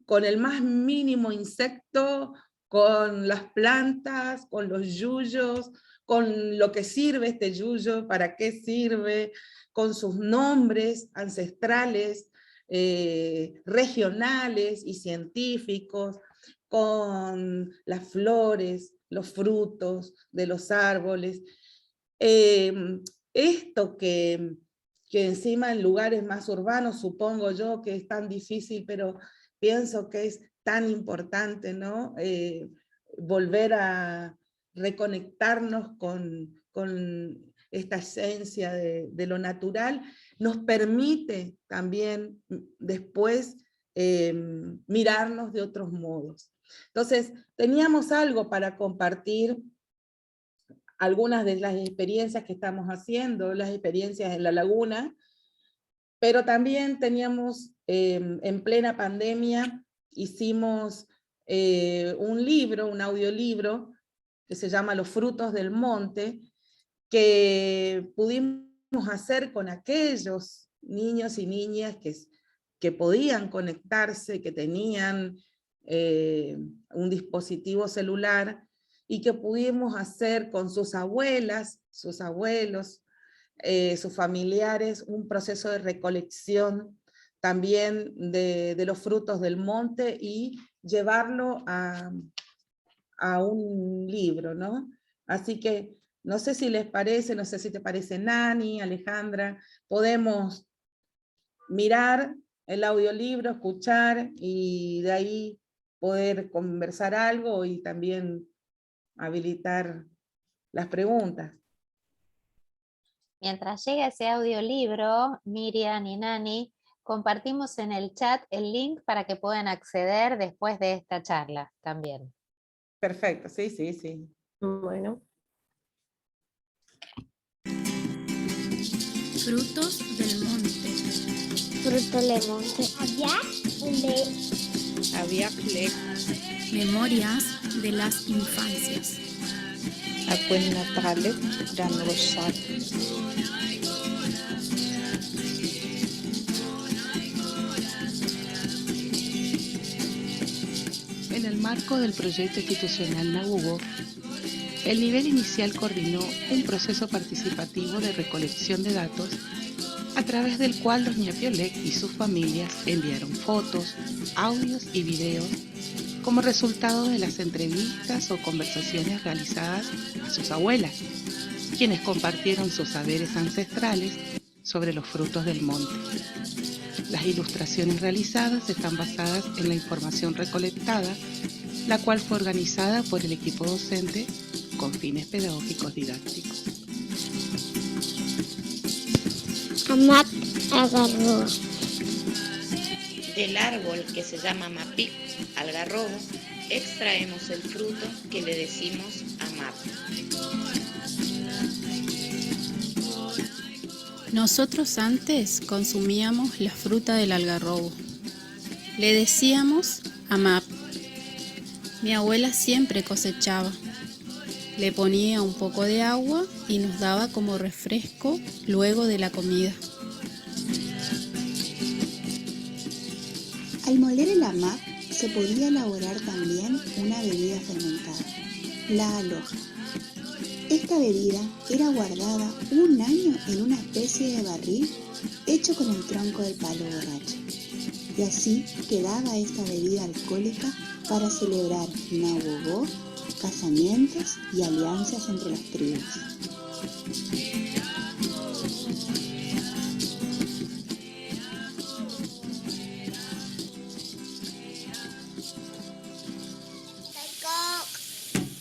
el más mínimo insecto, con las plantas, con los yuyos, con lo que sirve este yuyo, para qué sirve, con sus nombres ancestrales, regionales y científicos, con las flores, los frutos de los árboles. Esto que encima en lugares más urbanos, supongo yo que es tan difícil, pero pienso que es tan importante, ¿no? Volver a reconectarnos con esta esencia de lo natural, nos permite también después mirarnos de otros modos. Entonces, teníamos algo para compartir, algunas de las experiencias que estamos haciendo, las experiencias en la laguna, pero también teníamos, en plena pandemia, hicimos un libro, un audiolibro, que se llama Los frutos del monte, que pudimos hacer con aquellos niños y niñas que podían conectarse, que tenían un dispositivo celular, y que pudimos hacer con sus abuelas, sus abuelos, sus familiares, un proceso de recolección también de los frutos del monte, y llevarlo a un libro, ¿no? Así que no sé si les parece, no sé si te parece, Nani, Alejandra, podemos mirar el audiolibro, escuchar, y de ahí poder conversar algo y también habilitar las preguntas. Mientras llega ese audiolibro, Miriam y Nani, compartimos en el chat el link para que puedan acceder después de esta charla también. Perfecto, sí, sí, sí. Bueno. Frutos del monte. Frutos del monte. Había Memorias de las infancias. En el marco del proyecto institucional Nahugo, el nivel inicial coordinó un proceso participativo de recolección de datos, a través del cual los ñapiolec y sus familias enviaron fotos, audios y videos como resultado de las entrevistas o conversaciones realizadas a sus abuelas, quienes compartieron sus saberes ancestrales sobre los frutos del monte. Las ilustraciones realizadas están basadas en la información recolectada, la cual fue organizada por el equipo docente con fines pedagógicos didácticos. Amat agarró. El árbol que se llama mapic, algarrobo, extraemos el fruto que le decimos amap. Nosotros antes consumíamos la fruta del algarrobo. Le decíamos amap. Mi abuela siempre cosechaba. Le ponía un poco de agua y nos daba como refresco luego de la comida. Al moler el amap se podía elaborar también una bebida fermentada, la aloja. Esta bebida era guardada un año en una especie de barril hecho con el tronco del palo borracho. Y así quedaba esta bebida alcohólica para celebrar nabogó, casamientos y alianzas entre las tribus.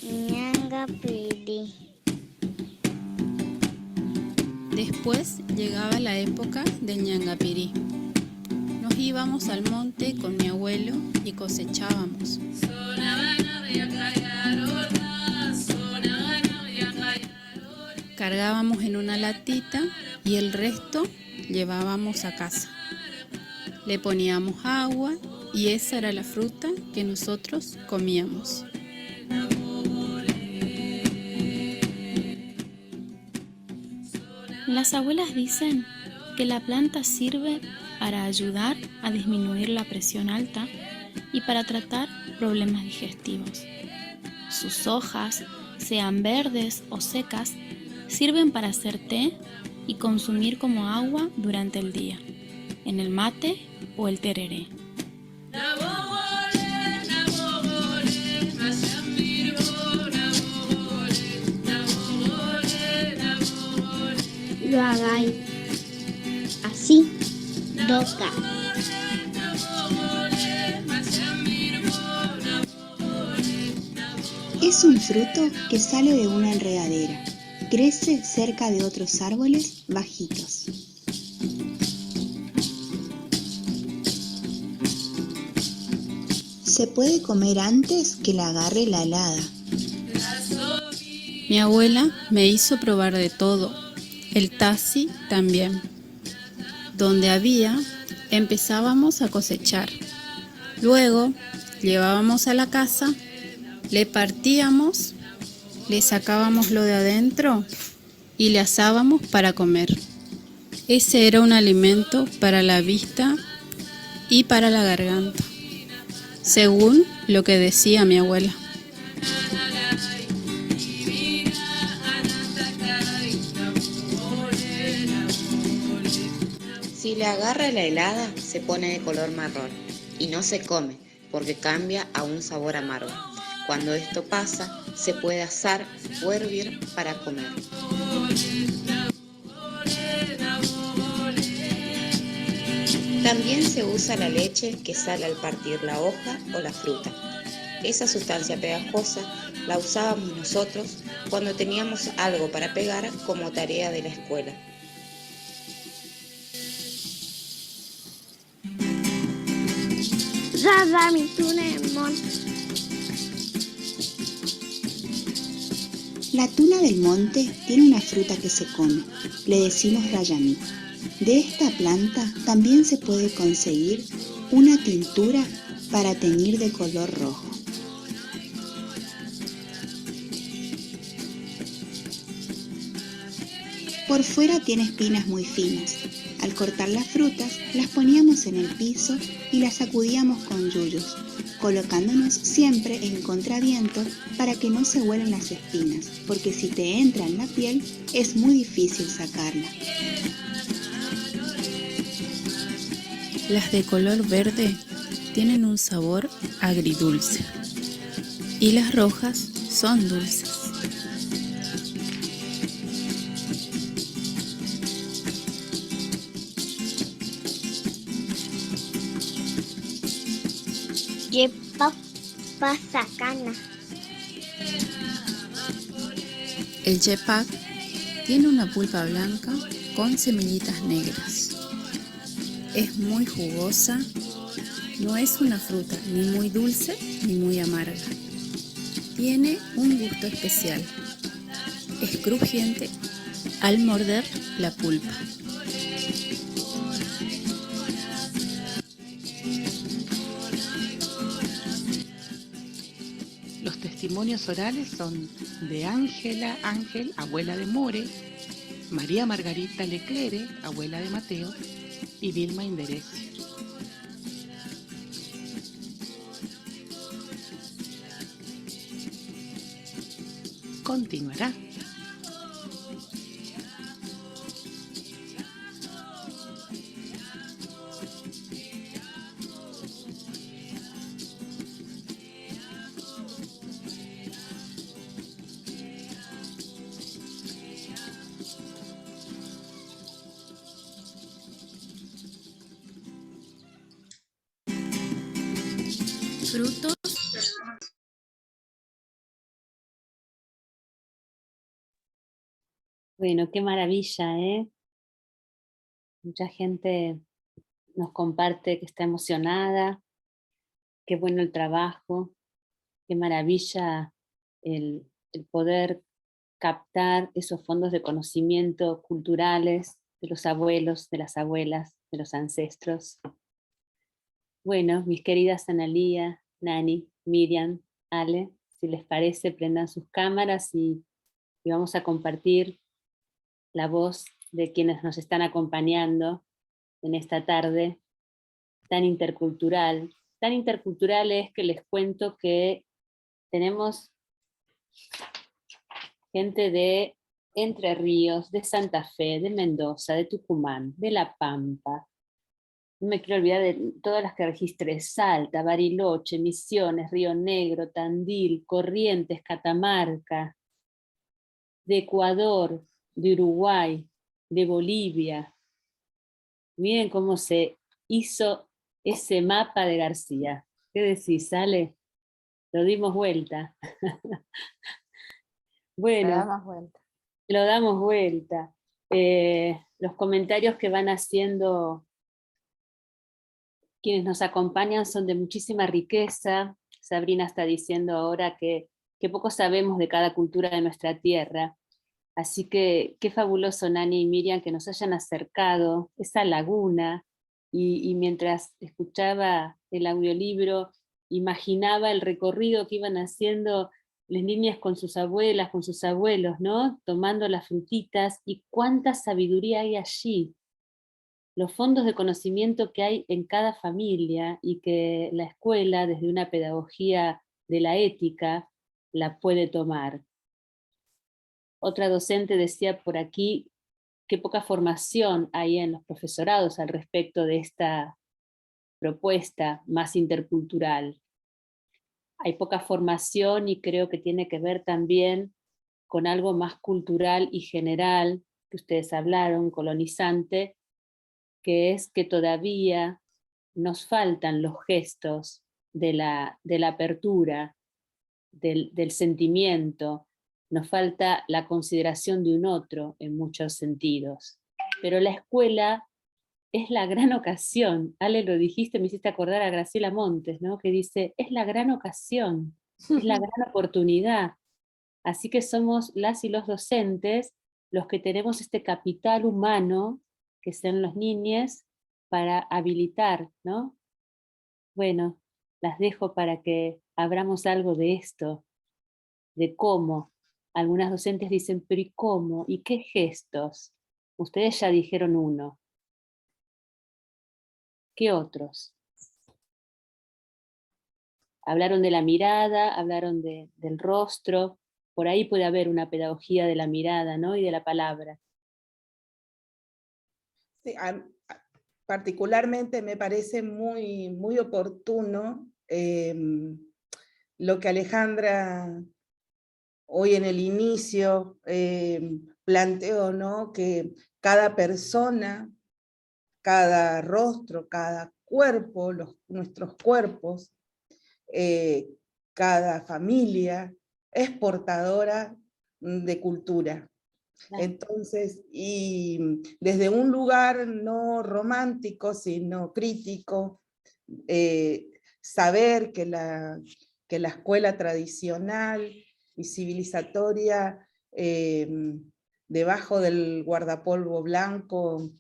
Ñangapiri. Después llegaba la época del ñangapirí. Nos íbamos al monte con mi abuelo y cosechábamos. Cargábamos en una latita y el resto llevábamos a casa. Le poníamos agua y esa era la fruta que nosotros comíamos. Las abuelas dicen que la planta sirve para ayudar a disminuir la presión alta y para tratar problemas digestivos. Sus hojas, sean verdes o secas, sirven para hacer té y consumir como agua durante el día, en el mate o el tereré. Lo hagáis así, doca. Es un fruto que sale de una enredadera. Crece cerca de otros árboles bajitos. Se puede comer antes que la agarre la helada. Mi abuela me hizo probar de todo, el tasi también. Donde había, empezábamos a cosechar. Luego, llevábamos a la casa, le partíamos, le sacábamos lo de adentro y le asábamos para comer. Ese era un alimento para la vista y para la garganta, según lo que decía mi abuela. Si le agarra la helada, se pone de color marrón y no se come porque cambia a un sabor amargo. Cuando esto pasa, se puede asar o hervir para comer. También se usa la leche que sale al partir la hoja o la fruta. Esa sustancia pegajosa la usábamos nosotros cuando teníamos algo para pegar como tarea de la escuela. La tuna del monte tiene una fruta que se come, le decimos rayamí. De esta planta también se puede conseguir una tintura para teñir de color rojo. Por fuera tiene espinas muy finas. Al cortar las frutas, las poníamos en el piso y las sacudíamos con yuyos, colocándonos siempre en contraviento para que no se vuelen las espinas, porque si te entra en la piel es muy difícil sacarla. Las de color verde tienen un sabor agridulce y las rojas son dulces. Pasacana. El yepak tiene una pulpa blanca con semillitas negras. Es muy jugosa no es una fruta ni muy dulce ni muy amarga. Tiene un gusto especial. Es crujiente al morder la pulpa. Los testimonios orales son de Ángela Ángel, abuela de More, María Margarita Leclere, abuela de Mateo, y Vilma Inderecio. Continuará. Frutos. Bueno, qué maravilla, ¿eh? Mucha gente nos comparte que está emocionada, qué bueno el trabajo, qué maravilla el poder captar esos fondos de conocimiento culturales de los abuelos, de las abuelas, de los ancestros. Bueno, mis queridas Analía, Nani, Miriam, Ale, si les parece, prendan sus cámaras y vamos a compartir la voz de quienes nos están acompañando en esta tarde tan intercultural. Tan intercultural es que les cuento que tenemos gente de Entre Ríos, de Santa Fe, de Mendoza, de Tucumán, de La Pampa. No me quiero olvidar de todas las que registré: Salta, Bariloche, Misiones, Río Negro, Tandil, Corrientes, Catamarca, de Ecuador, de Uruguay, de Bolivia. Miren cómo se hizo ese mapa de García. ¿Qué decís, Ale? Lo dimos vuelta. Bueno, Le damos vuelta. lo damos vuelta. Los comentarios que van haciendo quienes nos acompañan son de muchísima riqueza. Sabrina está diciendo ahora que poco sabemos de cada cultura de nuestra tierra. Así que qué fabuloso, Nani y Miriam, que nos hayan acercado esa laguna, y mientras escuchaba el audiolibro, imaginaba el recorrido que iban haciendo las niñas con sus abuelas, con sus abuelos, ¿no? Tomando las frutitas, y cuánta sabiduría hay allí. Los fondos de conocimiento que hay en cada familia, y que la escuela, desde una pedagogía de la ética, la puede tomar. Otra docente decía por aquí qué poca formación hay en los profesorados al respecto de esta propuesta más intercultural. Hay poca formación, y creo que tiene que ver también con algo más cultural y general, que ustedes hablaron, colonizante, que es que todavía nos faltan los gestos de la apertura, del sentimiento. Nos falta la consideración de un otro en muchos sentidos. Pero la escuela es la gran ocasión. Ale, lo dijiste, me hiciste acordar a Graciela Montes, ¿no? Que dice, es la gran ocasión, es la gran oportunidad. Así que somos las y los docentes los que tenemos este capital humano, que sean los niños, para habilitar, ¿no? Bueno, las dejo para que abramos algo de esto, de cómo. Algunas docentes dicen, pero ¿y cómo? ¿Y qué gestos? Ustedes ya dijeron uno. ¿Qué otros? Hablaron de la mirada, hablaron del rostro. Por ahí puede haber una pedagogía de la mirada, ¿no? Y de la palabra. Sí, particularmente me parece muy, muy oportuno lo que Alejandra hoy en el inicio planteó, ¿no? Que cada persona, cada rostro, cada cuerpo, nuestros cuerpos, cada familia es portadora de cultura. Entonces, y desde un lugar no romántico, sino crítico, saber que la escuela tradicional y civilizatoria, debajo del guardapolvo blanco,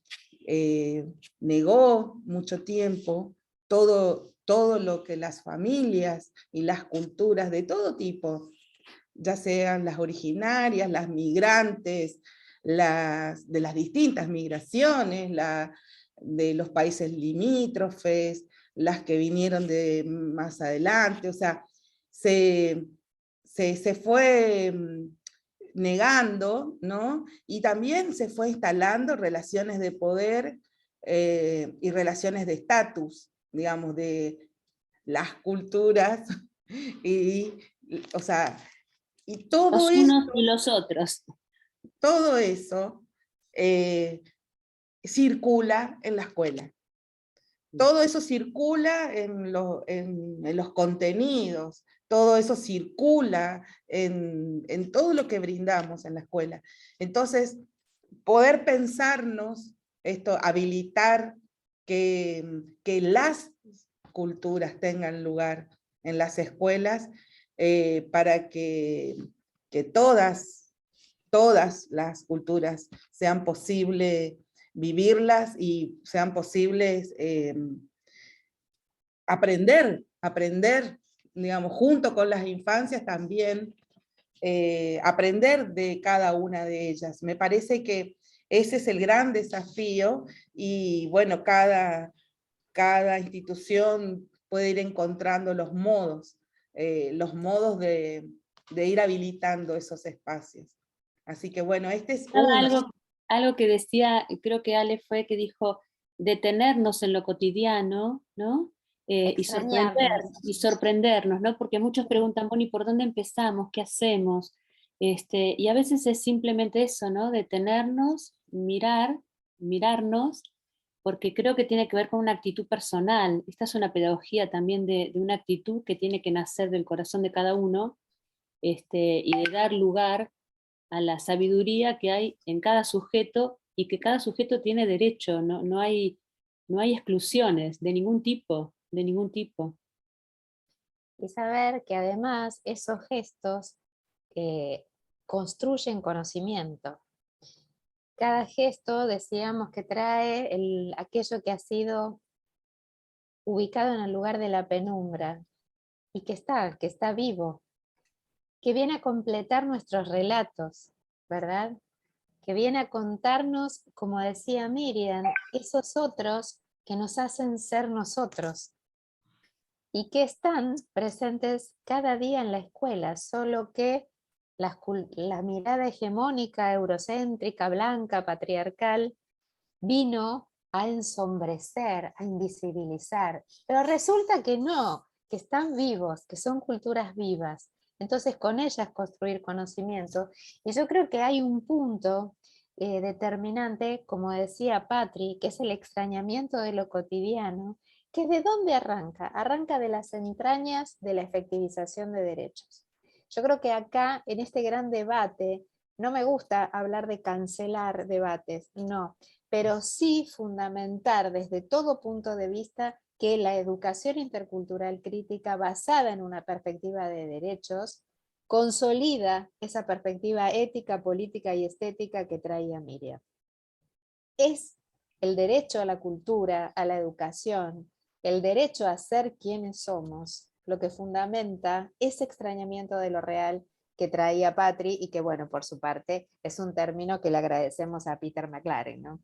negó mucho tiempo todo lo que las familias y las culturas de todo tipo, ya sean las originarias, las migrantes, de las distintas migraciones, de los países limítrofes, las que vinieron de más adelante, o sea, se fue negando, ¿no? Y también se fue instalando relaciones de poder y relaciones de estatus, digamos, de las culturas, o sea, y todo los unos eso, y los otros. todo eso circula en la escuela. Todo eso circula en los contenidos, todo eso circula en todo lo que brindamos en la escuela. Entonces, poder pensarnos esto, habilitar que las culturas tengan lugar en las escuelas, para que todas las culturas sean posible vivirlas y sean posibles aprender, digamos, junto con las infancias también, aprender de cada una de ellas. Me parece que ese es el gran desafío y bueno, cada institución puede ir encontrando los modos de ir habilitando esos espacios. Así que bueno, este es algo que decía, creo que Ale fue que dijo, detenernos en lo cotidiano, ¿no? Y sorprendernos, ¿no? Porque muchos preguntan, bueno, ¿y por dónde empezamos? ¿Qué hacemos? Y a veces es simplemente eso, ¿no? Detenernos, mirarnos, porque creo que tiene que ver con una actitud personal. Esta es una pedagogía también de una actitud que tiene que nacer del corazón de cada uno, y de dar lugar a la sabiduría que hay en cada sujeto, y que cada sujeto tiene derecho, no hay exclusiones de ningún tipo, Y saber que además esos gestos construyen conocimiento. Cada gesto, decíamos, que trae aquello que ha sido ubicado en el lugar de la penumbra, y que está vivo, que viene a completar nuestros relatos, ¿verdad? Que viene a contarnos, como decía Miriam, esos otros que nos hacen ser nosotros, y que están presentes cada día en la escuela, solo que la mirada hegemónica, eurocéntrica, blanca, patriarcal, vino a ensombrecer, a invisibilizar, pero resulta que no, que están vivos, que son culturas vivas. Entonces con ellas construir conocimiento, y yo creo que hay un punto determinante, como decía Patri, que es el extrañamiento de lo cotidiano, que ¿de dónde arranca? Arranca de las entrañas de la efectivización de derechos. Yo creo que acá, en este gran debate, no me gusta hablar de cancelar debates, no, pero sí fundamentar desde todo punto de vista que la educación intercultural crítica basada en una perspectiva de derechos consolida esa perspectiva ética, política y estética que traía Miriam. Es el derecho a la cultura, a la educación, el derecho a ser quienes somos, lo que fundamenta ese extrañamiento de lo real que traía Patri, y que bueno, por su parte, es un término que le agradecemos a Peter McLaren, ¿no?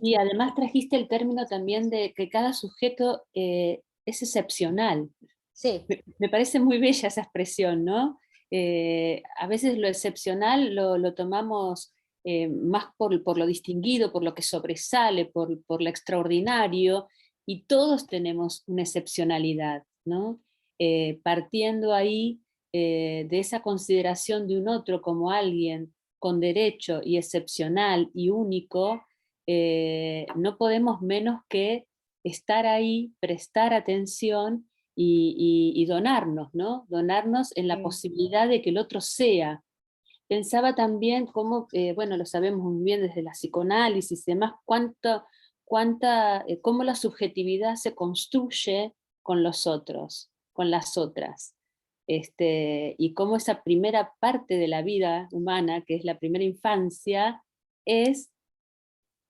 Y además trajiste el término también de que cada sujeto es excepcional. Sí. Me parece muy bella esa expresión, ¿no? A veces lo excepcional lo tomamos más por lo distinguido, por lo que sobresale, por lo extraordinario, y todos tenemos una excepcionalidad, ¿no? Partiendo ahí de esa consideración de un otro como alguien con derecho y excepcional y único, no podemos menos que estar ahí, prestar atención y donarnos, ¿no? Donarnos en la posibilidad de que el otro sea. Pensaba también cómo, bueno, lo sabemos muy bien desde la psicoanálisis y demás, cómo la subjetividad se construye con los otros, con las otras. Y cómo esa primera parte de la vida humana, que es la primera infancia, es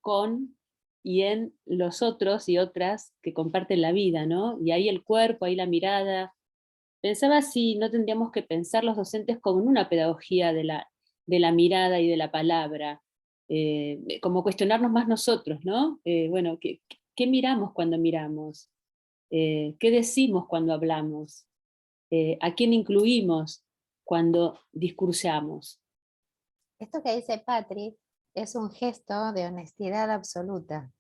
con y en los otros y otras que comparten la vida, ¿no? Y ahí el cuerpo, ahí la mirada. Pensaba si no tendríamos que pensar los docentes como en una pedagogía de la mirada y de la palabra, como cuestionarnos más nosotros, ¿no? Bueno, ¿qué miramos cuando miramos? ¿Qué decimos cuando hablamos? ¿A quién incluimos cuando discursamos? Esto que dice Patri es un gesto de honestidad absoluta,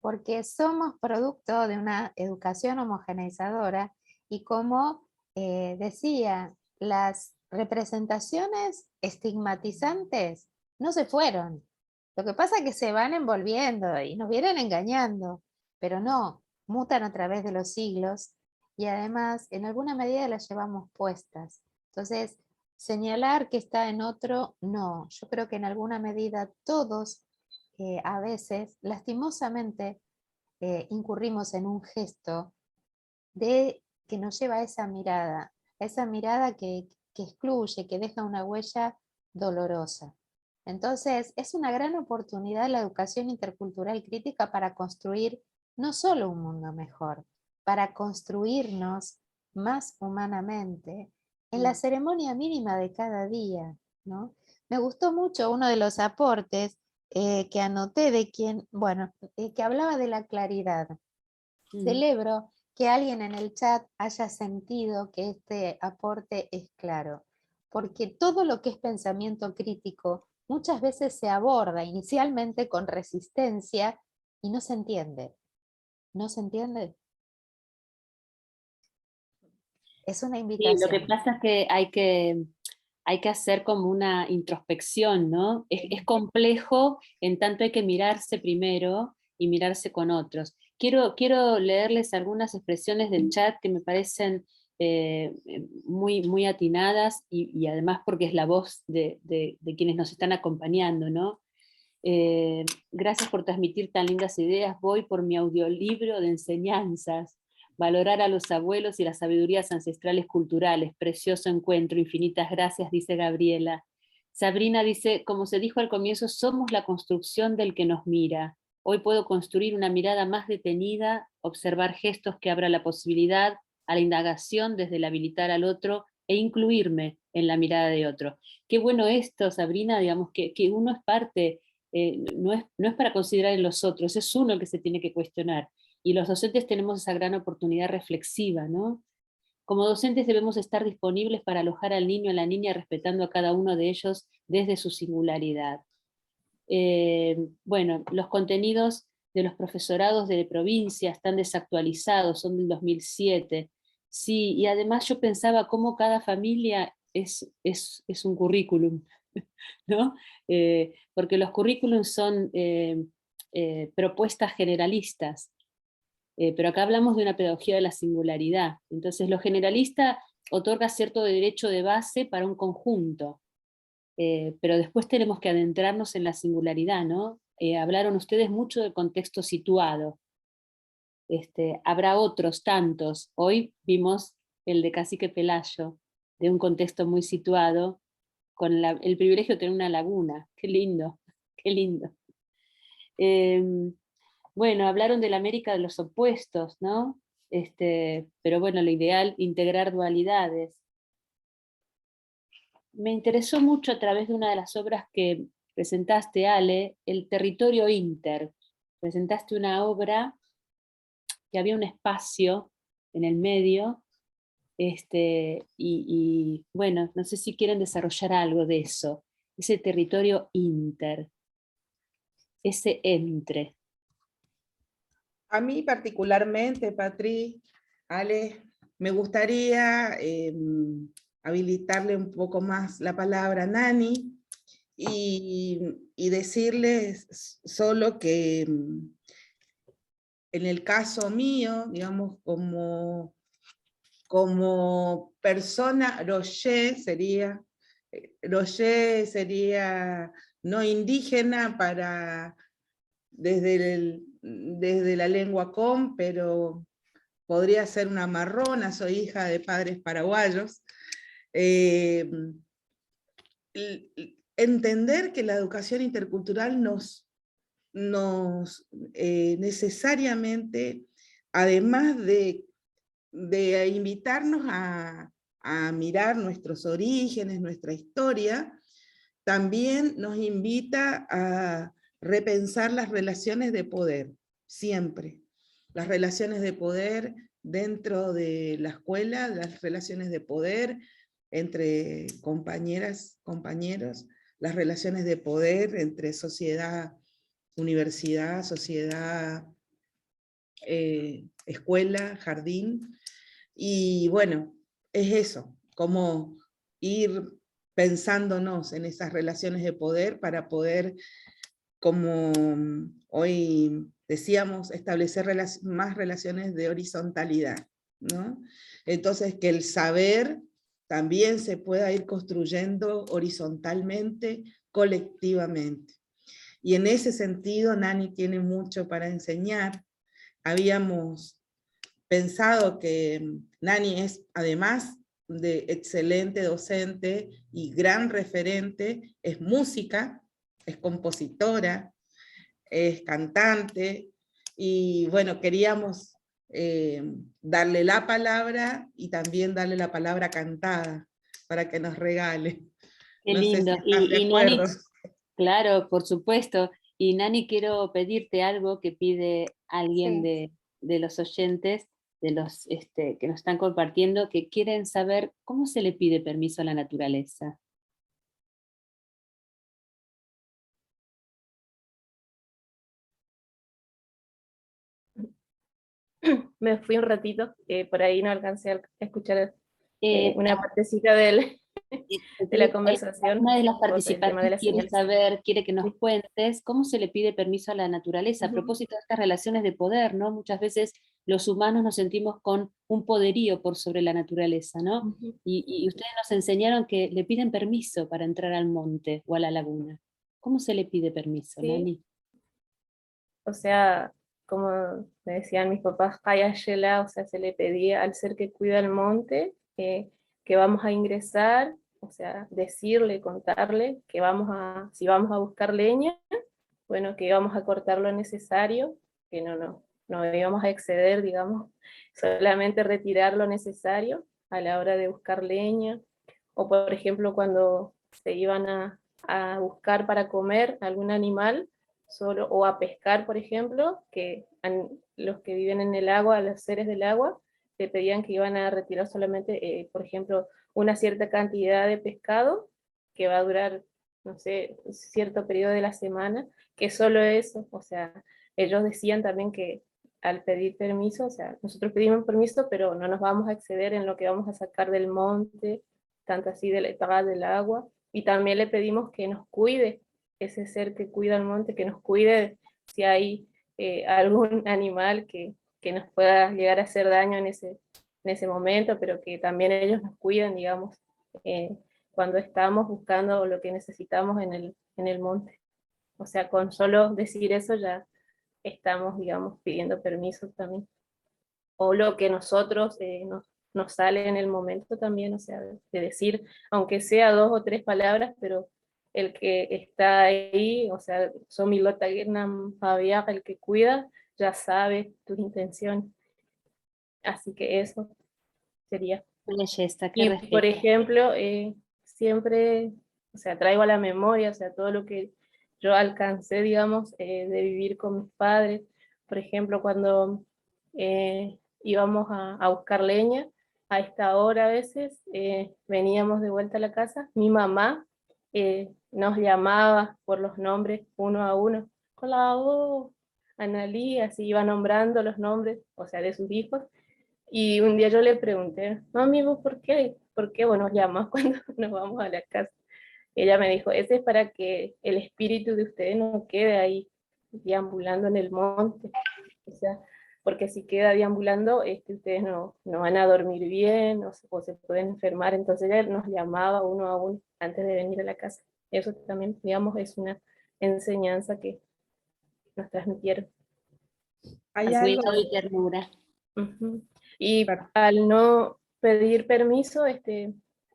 porque somos producto de una educación homogeneizadora y como decía, las representaciones estigmatizantes no se fueron. Lo que pasa es que se van envolviendo y nos vienen engañando, pero no, mutan a través de los siglos y además en alguna medida las llevamos puestas. Entonces, señalar que está en otro, no. Yo creo que en alguna medida todos a veces, lastimosamente, incurrimos en un gesto que nos lleva a esa mirada que excluye, que deja una huella dolorosa. Entonces, es una gran oportunidad la educación intercultural crítica para construir no solo un mundo mejor, para construirnos más humanamente en la ceremonia mínima de cada día, ¿no? Me gustó mucho uno de los aportes que anoté de quien, bueno, que hablaba de la claridad. Celebro que alguien en el chat haya sentido que este aporte es claro, porque todo lo que es pensamiento crítico muchas veces se aborda inicialmente con resistencia y no se entiende. ¿No se entiende? Es una invitación. Sí, lo que pasa es que hay que hacer como una introspección, ¿no? Es complejo, en tanto hay que mirarse primero y mirarse con otros. Quiero leerles algunas expresiones del chat que me parecen muy atinadas y además porque es la voz de quienes nos están acompañando, ¿no? Gracias por transmitir tan lindas ideas, voy por mi audiolibro de enseñanzas, valorar a los abuelos y las sabidurías ancestrales culturales, precioso encuentro, infinitas gracias, dice Gabriela. Sabrina dice, como se dijo al comienzo, somos la construcción del que nos mira. Hoy puedo construir una mirada más detenida, observar gestos que abran la posibilidad a la indagación desde el habilitar al otro e incluirme en la mirada de otro. Qué bueno esto, Sabrina, digamos que uno es parte, no es para considerar en los otros, es uno el que se tiene que cuestionar. Y los docentes tenemos esa gran oportunidad reflexiva, ¿no? Como docentes debemos estar disponibles para alojar al niño y a la niña respetando a cada uno de ellos desde su singularidad. Bueno, los contenidos de los profesorados de provincia están desactualizados, son del 2007. Sí, y además yo pensaba cómo cada familia es un currículum, ¿no? Porque los currículums son propuestas generalistas, pero acá hablamos de una pedagogía de la singularidad. Entonces lo generalista otorga cierto derecho de base para un conjunto, pero después tenemos que adentrarnos en la singularidad, ¿no? Hablaron ustedes mucho del contexto situado. Habrá otros tantos. Hoy vimos el de Cacique Pelayo, de un contexto muy situado, con el privilegio de tener una laguna. Qué lindo, qué lindo. Bueno, hablaron de la América de los opuestos, ¿no? Pero bueno, lo ideal, integrar dualidades. Me interesó mucho a través de una de las obras que presentaste, Ale, el territorio inter. Presentaste una obra que había un espacio en el medio, y bueno, no sé si quieren desarrollar algo de eso, ese territorio inter, ese entre. A mí particularmente, Patri, Ale, me gustaría habilitarle un poco más la palabra Nani y decirles solo que en el caso mío, digamos, como persona, Roger sería no indígena para desde la lengua com, pero podría ser una marrona, soy hija de padres paraguayos. Entender que la educación intercultural nos necesariamente, además de invitarnos a mirar nuestros orígenes, nuestra historia, también nos invita a repensar las relaciones de poder, siempre. Las relaciones de poder dentro de la escuela, las relaciones de poder entre compañeras, compañeros, las relaciones de poder entre sociedad, universidad, sociedad, escuela, jardín. Y bueno, es eso, como ir pensándonos en esas relaciones de poder para poder, como hoy decíamos, establecer más relaciones de horizontalidad, ¿no? Entonces, que el saber también se pueda ir construyendo horizontalmente, colectivamente. Y en ese sentido, Nani tiene mucho para enseñar. Habíamos pensado que Nani es, además de excelente docente y gran referente, es música, es compositora, es cantante, y bueno, queríamos darle la palabra y también darle la palabra cantada para que nos regale. Qué no lindo. sé si estás de Y Nani, acuerdo. claro, por supuesto. Y Nani, quiero pedirte algo que pide alguien Sí. de los oyentes, de los que nos están compartiendo, que quieren saber cómo se le pide permiso a la naturaleza. Me fui un ratito, por ahí no alcancé a escuchar Eh, una partecita de la conversación Una de las por el tema de participantes las quiere señales. saber, quiere que nos Sí. cuentes cómo se le pide permiso a la naturaleza, a Ujú. propósito de estas relaciones de poder, ¿no? Muchas veces los humanos nos sentimos con un poderío por sobre la naturaleza, ¿no? Ujú. Y ustedes nos enseñaron que le piden permiso para entrar al monte o a la laguna. ¿Cómo se le pide permiso, Sí. Nani? O sea, como me decían mis papás, Haya Shela, o sea, se le pedía al ser que cuida el monte que vamos a ingresar, o sea, decirle, contarle que si vamos a buscar leña, bueno, que íbamos a cortar lo necesario, que no íbamos a exceder, digamos, solamente retirar lo necesario a la hora de buscar leña, o por ejemplo cuando se iban a buscar para comer algún animal, solo, o a pescar, por ejemplo, que los que viven en el agua, los seres del agua, te pedían que iban a retirar solamente, por ejemplo, una cierta cantidad de pescado que va a durar, no sé, cierto periodo de la semana, que solo eso, o sea, ellos decían también que al pedir permiso, o sea, nosotros pedimos permiso, pero no nos vamos a exceder en lo que vamos a sacar del monte, tanto así de la etapa del agua, y también le pedimos que nos cuide, ese ser que cuida el monte, que nos cuide si hay algún animal que nos pueda llegar a hacer daño en ese momento, pero que también ellos nos cuiden, digamos, cuando estamos buscando lo que necesitamos en el monte. O sea, con solo decir eso ya estamos, digamos, pidiendo permiso también. O lo que nosotros nos sale en el momento también, o sea, de decir, aunque sea 2 o 3 palabras, pero el que está ahí, o sea, Somilota Fabián, el que cuida, ya sabe tu intención. Así que eso sería. Qué belleza, qué Y por respeto. ejemplo, siempre, o sea, traigo a la memoria, o sea, todo lo que yo alcancé, digamos, de vivir con mis padres. Por ejemplo, cuando íbamos a buscar leña, a esta hora a veces, veníamos de vuelta a la casa, mi mamá nos llamaba por los nombres uno a uno. Hola, Analí, así iba nombrando los nombres, o sea, de sus hijos. Y un día yo le pregunté, mami, ¿vos por qué vos nos llamas cuando nos vamos a la casa? Y ella me dijo, ese es para que el espíritu de ustedes no quede ahí deambulando en el monte. O sea, porque si queda deambulando, ustedes no van a dormir bien o se pueden enfermar. Entonces ella nos llamaba uno a uno antes de venir a la casa. Eso también, digamos, es una enseñanza que nos transmitieron. Hay Al algo, cuidado y ternura. Ujú. Y al no pedir permiso,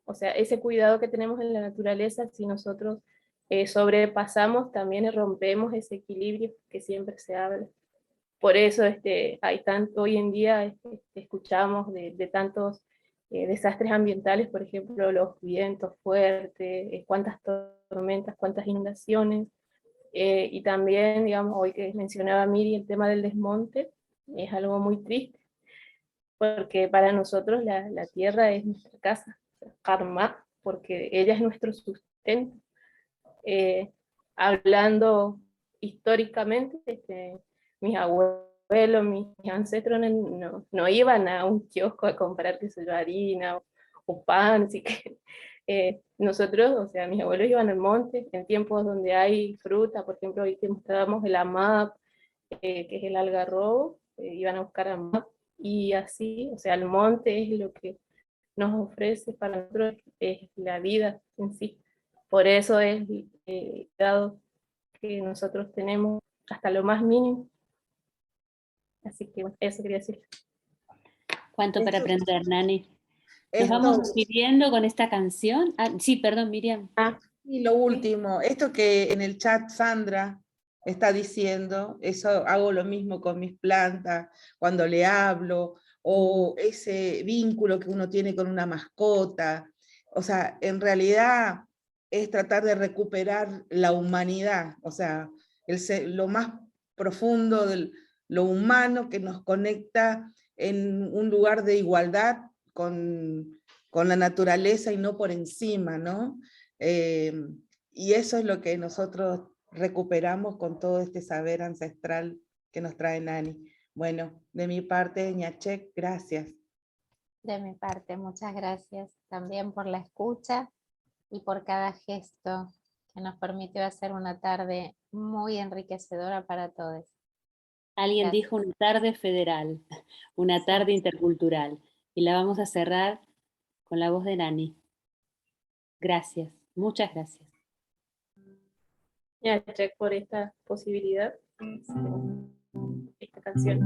o sea, ese cuidado que tenemos en la naturaleza, si nosotros sobrepasamos, también rompemos ese equilibrio que siempre se habla. Por eso hay tanto, hoy en día escuchamos de tantos desastres ambientales, por ejemplo, los vientos fuertes, cuántas tormentas, cuántas inundaciones, y también, digamos, hoy que mencionaba Miri, el tema del desmonte, es algo muy triste, porque para nosotros la tierra es nuestra casa, karma, porque ella es nuestro sustento. Hablando históricamente, mis abuelos, mis ancestros no iban a un kiosco a comprar, qué sé yo, harina o pan, así que nosotros, o sea, mis abuelos iban al monte en tiempos donde hay fruta, por ejemplo, hoy que mostrábamos el AMAP, que es el algarrobo, iban a buscar AMAP, y así, o sea, el monte es lo que nos ofrece para nosotros, es la vida en sí. Por eso es el cuidado que nosotros tenemos hasta lo más mínimo. Así que bueno, eso quería decir. Cuánto para aprender, Nani. Nos esto, vamos despidiendo con esta canción. Ah, sí, perdón, Miriam. y lo último, esto que en el chat Sandra está diciendo, eso hago lo mismo con mis plantas, cuando le hablo, o ese vínculo que uno tiene con una mascota. O sea, en realidad es tratar de recuperar la humanidad, o sea, lo más profundo de lo humano que nos conecta en un lugar de igualdad con la naturaleza y no por encima, ¿no? Y eso es lo que nosotros recuperamos con todo este saber ancestral que nos trae Nani. Bueno, de mi parte, Ñachek, gracias. De mi parte, muchas gracias también por la escucha y por cada gesto que nos permitió hacer una tarde muy enriquecedora para todos. Alguien Gracias. dijo una tarde federal, una tarde intercultural, y la vamos a cerrar con la voz de Nani. Gracias, muchas gracias. Gracias por esta posibilidad, esta canción.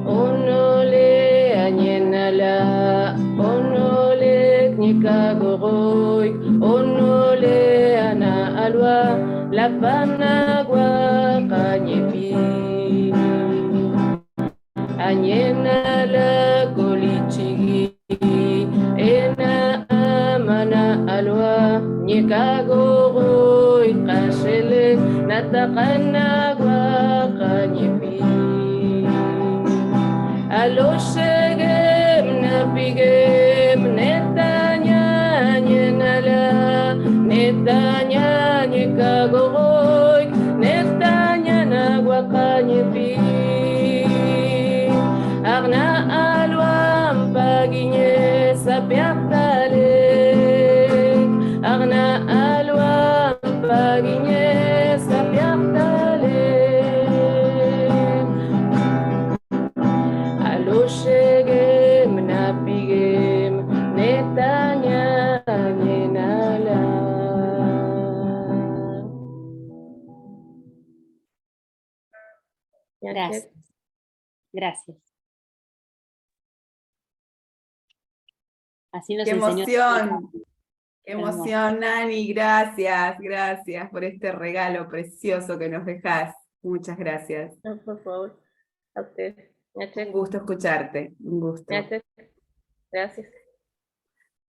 Onole añenala, onole knikagoroy, onole ana alwa, la panagua cañepi. Añenala colichigui, ena amana alwa, knikagoroy, kasele, natakanagua cañepi. Alo shegem na pigem netanya nyenala netanya nyekagoroy netanya nagwakanye pi arna alwam paginye sapiatale arna alwam paginye sapiatale shegem na pigem netanya nyenala. Gracias. Gracias. Así nos ¡Qué enseñó. emoción! ¡Qué emoción, Nani! Gracias, gracias por este regalo precioso que nos dejás. Muchas gracias. No, por favor, a usted. Un gusto escucharte, un gusto. Gracias.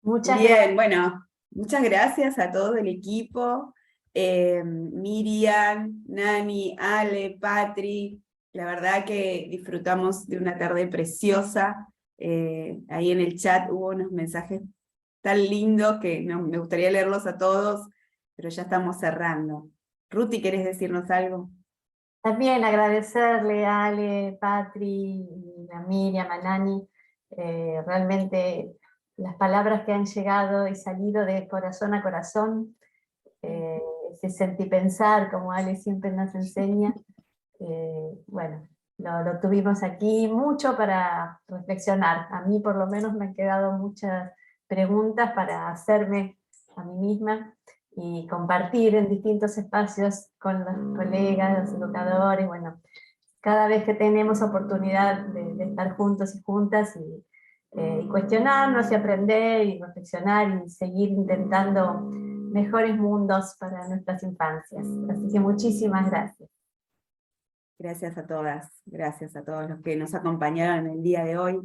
Muchas Bien, gracias. bueno, muchas gracias a todo el equipo, Miriam, Nani, Ale, Patri, la verdad que disfrutamos de una tarde preciosa, ahí en el chat hubo unos mensajes tan lindos que me gustaría leerlos a todos, pero ya estamos cerrando. Ruti, ¿querés decirnos algo? También agradecerle a Ale, Patri, a Miriam, a Nani, realmente las palabras que han llegado y salido de corazón a corazón, ese sentipensar, como Ale siempre nos enseña, bueno, lo tuvimos aquí mucho para reflexionar. A mí por lo menos me han quedado muchas preguntas para hacerme a mí misma y compartir en distintos espacios con los colegas, los educadores, bueno, cada vez que tenemos oportunidad de estar juntos y juntas y cuestionarnos y aprender y reflexionar y seguir intentando mejores mundos para nuestras infancias. Así que muchísimas gracias. Gracias a todas, gracias a todos los que nos acompañaron el día de hoy.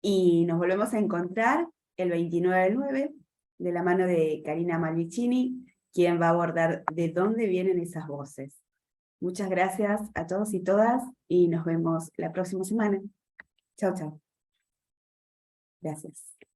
Y nos volvemos a encontrar el 29/9 de la mano de Karina Malvicini, quien va a abordar de dónde vienen esas voces. Muchas gracias a todos y todas y nos vemos la próxima semana. Chao, chao. Gracias.